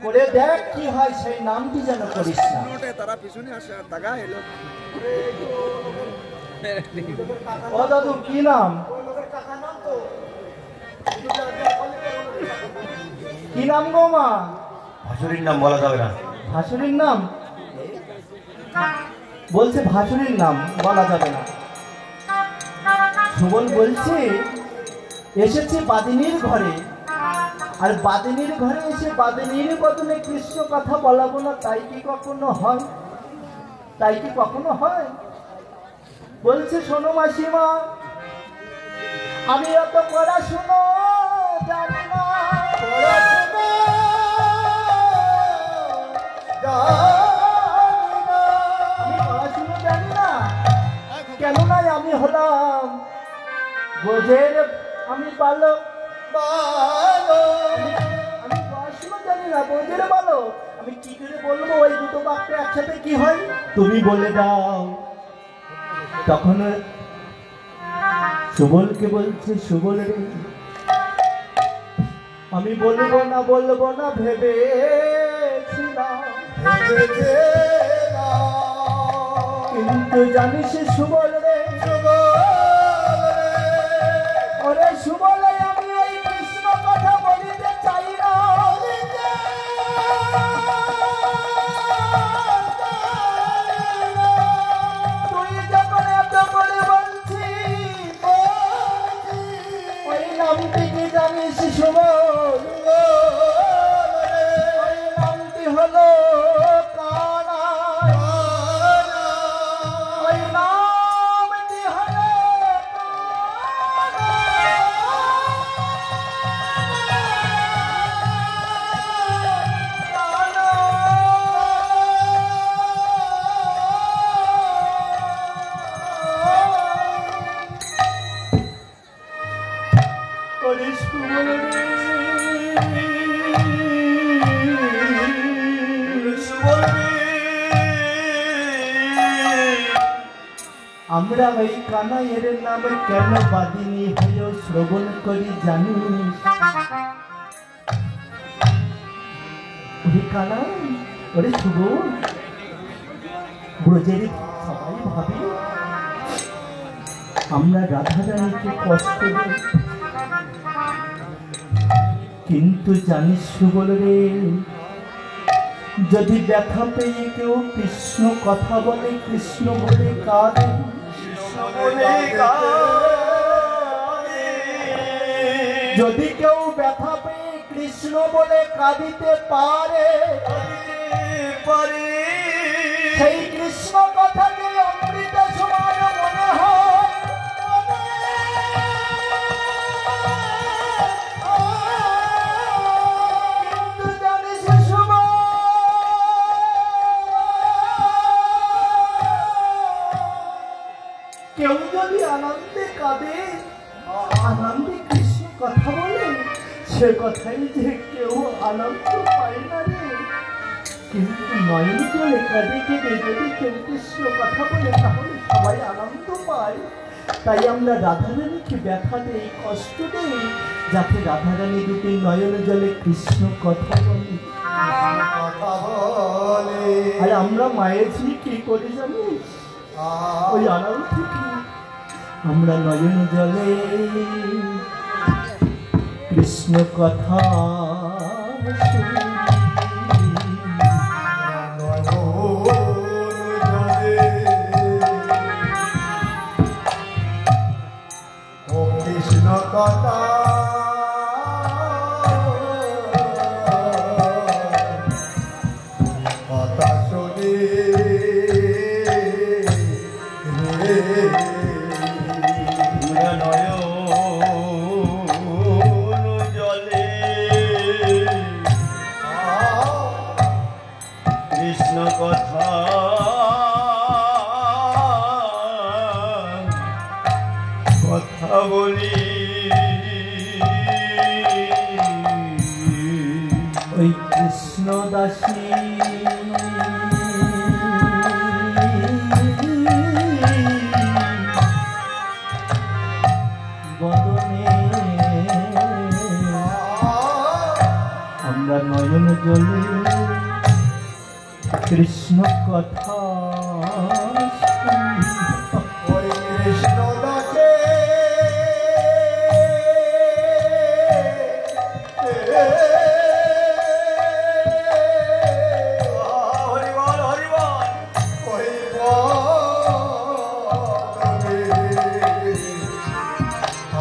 করে দেখ কি হয়, সেই নামটি যেন করিস না। তারা পিছনে আসে, টাকা এলো। ও দাদু, কি নাম? কি নাম গো মা? ভাসুরির নাম বলা যাবে না। ভাসুরির নাম বলছে, ভাসুরির নাম বলা যাবে না। সুবল বলছে, এসেছি বাদিনীর ঘরে, আর বাদিনীর ঘরে এসে বাদিনীর বদলে কৃষ্ণ কথা বলাবো না, তাই কি কখনো হয়? তাই কি কখনো হয়? বলছে শোনো মাসিমা, আমি অত পড়াশুনো জানি না, আমি পড়াশুনো জানি না। কেননা আমি হলাম বোঝের, আমি বালক, আমি পড়াশুনো জানি না, বোঝের বালক। আমি কি করে বলবো ওই দুটো বাক্য একসাথে কি হয়? তুমি বলে দাও। তখন সুবলকে বলছে, সুবল রে, আমি বলবো না ভেবেছিলাম, কিন্তু জানিস সুবল রে, ওরে সুবল, আমি এই কৃষ্ণ কথা বলিতে চাই না। তুই যখন এত করে বলছিস, ওই নামটি কি জানিস সুবল? ওই নামটি হলো কানাই। ওই নামটি হলো আমরা ওই কানাইয়ের নামে কেন বাদিনী হয়েও শ্রবণ করি জানিস? ওরে কানাই, ওরে সুবল, ব্রজের সবাই ভাবে আমরা রাধারানীকে কষ্ট দিই, কিন্তু জানিস সুবল রে, যদি ব্যথা পেয়ে কেউ কৃষ্ণ কথা বলে, কৃষ্ণ বলে কাঁদে, যদি কেউ ব্যথা পেয়ে কৃষ্ণ বলে কাঁদিতে পারে, সেই কৃষ্ণ কথাকে অমৃত সমান মনে হয়। কিন্তু জানিস সুবল, কেউ যদি আনন্দে কাঁদে, আনন্দে কৃষ্ণ কথা বলে, সে কথাই যে কেউ আনন্দ পায় না রে। কিন্তু নয়ন জলে কাঁদে কেঁদে যদি কেউ কৃষ্ণ কথা বলে, তাহলে সবাই আনন্দ পায়। তাই আমরা রাধারানীকে ব্যথা দেই, কষ্ট দেই, যাতে রাধারানী দুটি নয়ন জলে কৃষ্ণ কথা বলে। আর আমরা মায়ের ঝি কি করি জানিস? ওই আড়াল থেকে আমরা নয়ন জলে কৃষ্ণ কথা শুনি। কৃষ্ণ কথা কথা শুনি জলে কৃষ্ণ কথা কথা বলি। ওই কৃষ্ণ দাসী বদনে আমরা নয়ন জলে কৃষ্ণ কথা শুনি। ওই কৃষ্ণ দাসে হরিবল হরিবল ওই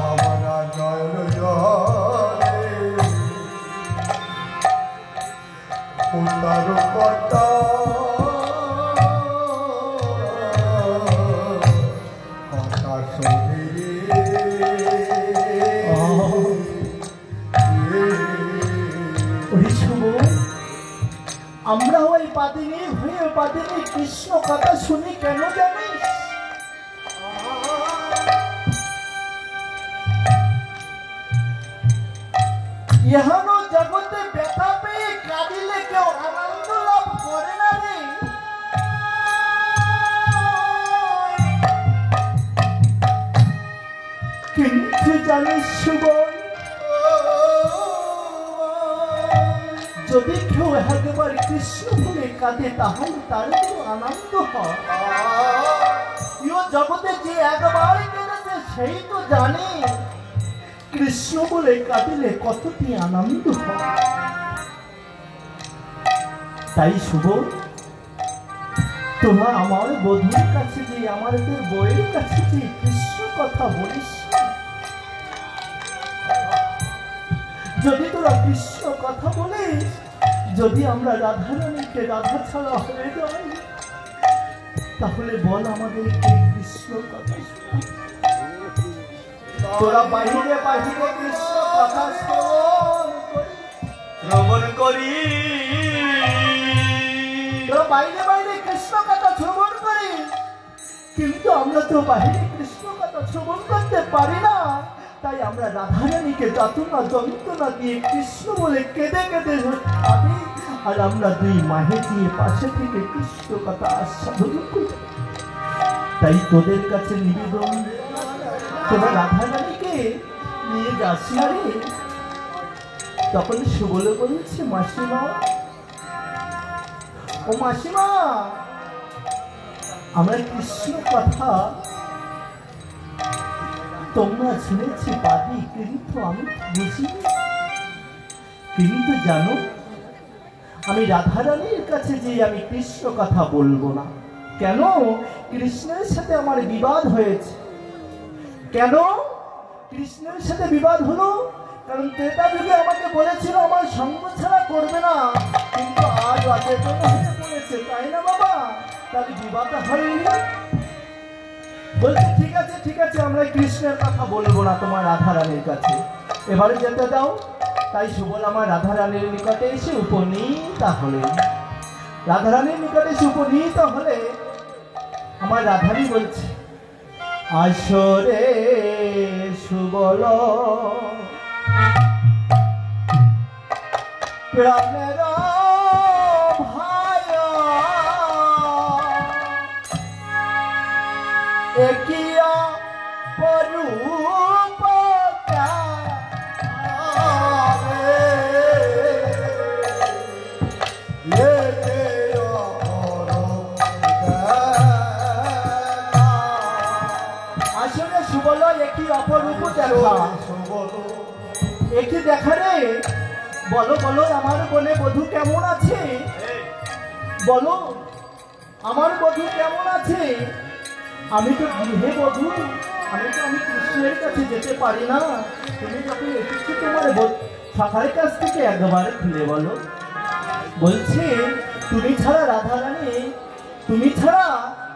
আমরা নয়ন জলে আমরা ওই বাদিনী হয়ে বাদিনী কৃষ্ণ কথা শুনি কেন জানিস? এখনো জগতে ব্যথা পেয়ে কাঁদিলে কেউ আনন্দ লাভ করে না রে। কিন্তু জানিস সুবল, যদি কেউ একবার কৃষ্ণ বলে কাঁদে তাহলে তার কোনো আনন্দ হয়। জগতে যে একবার কেঁদেছে সেই তো জানে কৃষ্ণ বলে কাঁদিলে কতটি আনন্দ হয়। তাই শুভ, তোরা আমার বধূর কাছে যে আমাদের বইয়ের কাছে যে কৃষ্ণ কথা বলিস, যদি তোরা কৃষ্ণ কথা বলিস, যদি আমরা রাধারানীকে রাধা ছাড়া হয়ে যাই, তাহলে বল আমাদের কৃষ্ণ কথা তোরা বাহিরে বাহিরে কৃষ্ণ কথা শ্রবণ করি, তোরা বাইরে বাইরে কৃষ্ণ কথা শ্রবণ করি, কিন্তু আমরা তো বাহিরে কৃষ্ণ কথা শ্রবণ করতে পারি না। তাই আমরা রাধারানীকে যাতনা যন্ত্রণা দিয়ে কৃষ্ণ বলে কেঁদে কেঁদে আমি আর আমরা দুই মাহে দিয়ে পাশে থেকে কৃষ্ণ কথা আস্বাদন করি। তাই তোদের কাছে নিবেদন, তোরা রাধারানীকে নিয়ে যাস না রে। তখন সুবল বলছে, মাসিমা, ও মাসিমা, আমরা কৃষ্ণ কথা তোমরা শুনেছি বাদি, কিন্তু আমি বুঝি। কিন্তু জানো, আমি রাধারানীর কাছে যে আমি কৃষ্ণ কথা বলবো না। কেন? কৃষ্ণের সাথে আমার বিবাদ হয়েছে। কেন কৃষ্ণের সাথে বিবাদ হলো? কারণ ত্রেতা যুগে আমাকে বলেছিল আমার সঙ্গ ছাড়া করবে না, কিন্তু আজ অচেতন হয়ে পড়েছে, তাই না বাবা? তাহলে বিবাদ হয়নি। বলছে ঠিক আছে ঠিক আছে, আমরা কৃষ্ণের কথা বলবো না তোমার রাধারানীর কাছে, এবারে যেতে দাও। তাই সুবল আমার রাধারানীর নিকটে এসে উপনীত হলে। রাধারানীর নিকটে এসে উপনীত হলে আমার রাধারানী বলছে, আসরে সুবল প্রাণের ভাই, একিয়া পরূপকা আসলে সুবল একই অপরূপ দেখা, একই দেখা রে। বলো বলো আমার বনে বধূ কেমন আছে? বলো আমার বধূ কেমন আছে? আমি তো গৃহে বধূ, আমি কৃষ্ণের কাছে যেতে পারি না। তুমি যখন এসেছো তোমার সখার কাছ থেকে একবার খুলে বলো। বলছে, তুমি ছাড়া রাধারানী, তুমি ছাড়া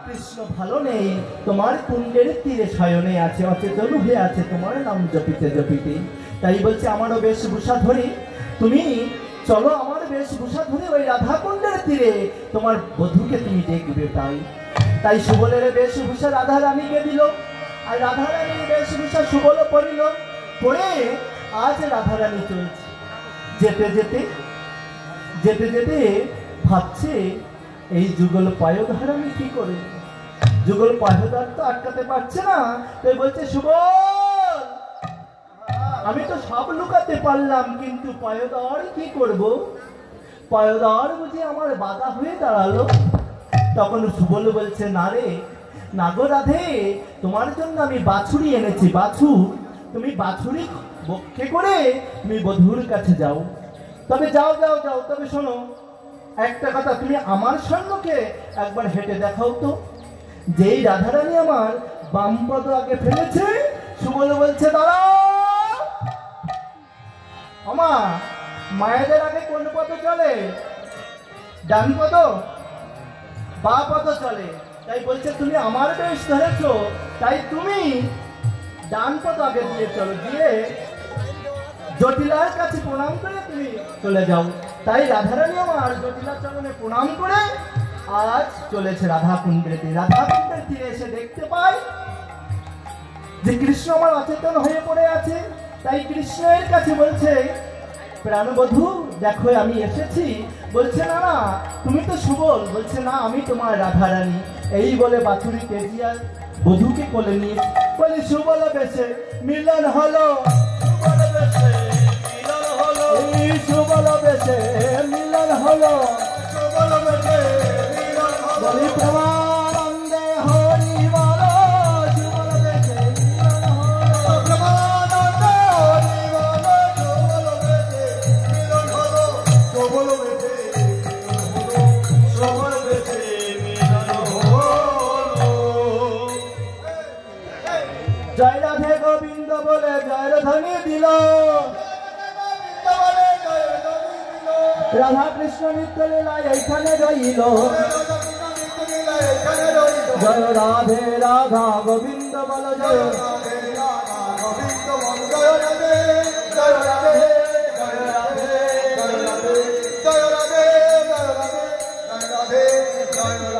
কৃষ্ণ ভালো নেই, তোমার কুণ্ডের তীরে শয়নে আছে, অচেতন হয়ে আছে তোমার নাম জপিতে জপিতে। তাই বলছে আমারও বেশভূষা ধরে তুমি চলো, আমার বেশভূষা ধরে ওই রাধা কুণ্ডের তীরে তোমার বধূকে তুমি দেখবে। তাই সুবলের বেশভূষা রাধারানীকে দিল, আর রাধারানীর বেশভূষা সুবল পড়িল। পড়ে আজ রাধারানী চলছে, যেতে যেতে যেতে যেতে ভাবছে এই যুগল পায়ধার আমি কি করে। যুগল পায়ধার তো আটকাতে পারছে না। তাই বলছে, সুবল আমি তো সব লুকাতে পারলাম, কিন্তু পায়দার কি করব? পায়দার বুঝি আমার বাধা হয়ে দাঁড়ালো। তখন সুবল বলছে, না রে, না গো রাধে, তোমার জন্য আমি বাছুরি এনেছি, বাছুর। তুমি বাছুরি বক্ষে করে তুমি বধূর কাছে যাও। তবে যাও যাও যাও, তবে শোনো একটা কথা, তুমি আমার সঙ্গে একবার হেঁটে দেখাও তো। যেই রাধারানী আমার বাম পদ আগে ফেলেছে, সুবল বলছে, দাঁড়াও। আমা মায়েদের আগে কোন পদ চলে? ডান পদ, বা পদ চলে। তাই বলছে তুমি আমার বেশ ধরেছো, তাই তুমি ডান পথ আগে দিয়ে চলো, দিয়ে জটিলার কাছে প্রণাম করে তুমি চলে যাও। তাই রাধারানী আমার জটিলার চরণে প্রণাম করে আজ চলেছে রাধা কুণ্ডের তীরে। রাধা কুণ্ডের তীরে এসে দেখতে পাই যে কৃষ্ণ আমার অচেতন হয়ে পড়ে আছে। তাই কৃষ্ণের কাছে বলছে, প্রাণবধূ দেখো আমি এসেছি। বলছে না না তুমি তো সুবল। বলছে না আমি তোমার রাধারানী। এই বলে বাছুরি কেজিয়া বধূকে কোলে নিয়ে বলে সুবল বেশে মিলন হলো, সুবল বেশে মিলন হলো, এই সুবল বেশে মিলন হলো, সুবল বেশে মিলন হলো, বলি প্রমানন্দে হরি বল, সুবল বেশে মিলন হলো, প্রমানন্দে হরি বল, সুবল বেশে মিলন হলো, সুবল বেশে সবার বেশে মিলন হলো। জয় রাধে গোবিন্দ বলে জয় রাধানি দিল, রাধা কৃষ্ণ নিত্য লীলায় এইখানে রইল। জয় রাধে রাধা গোবিন্দ বল জয় রাধে রাধা গোবিন্দ বল জয় রাধে জয় রাধে জয় রাধে জয় রাধে জয় রাধে জয় রাধে জয় রাধে জয় রাধে।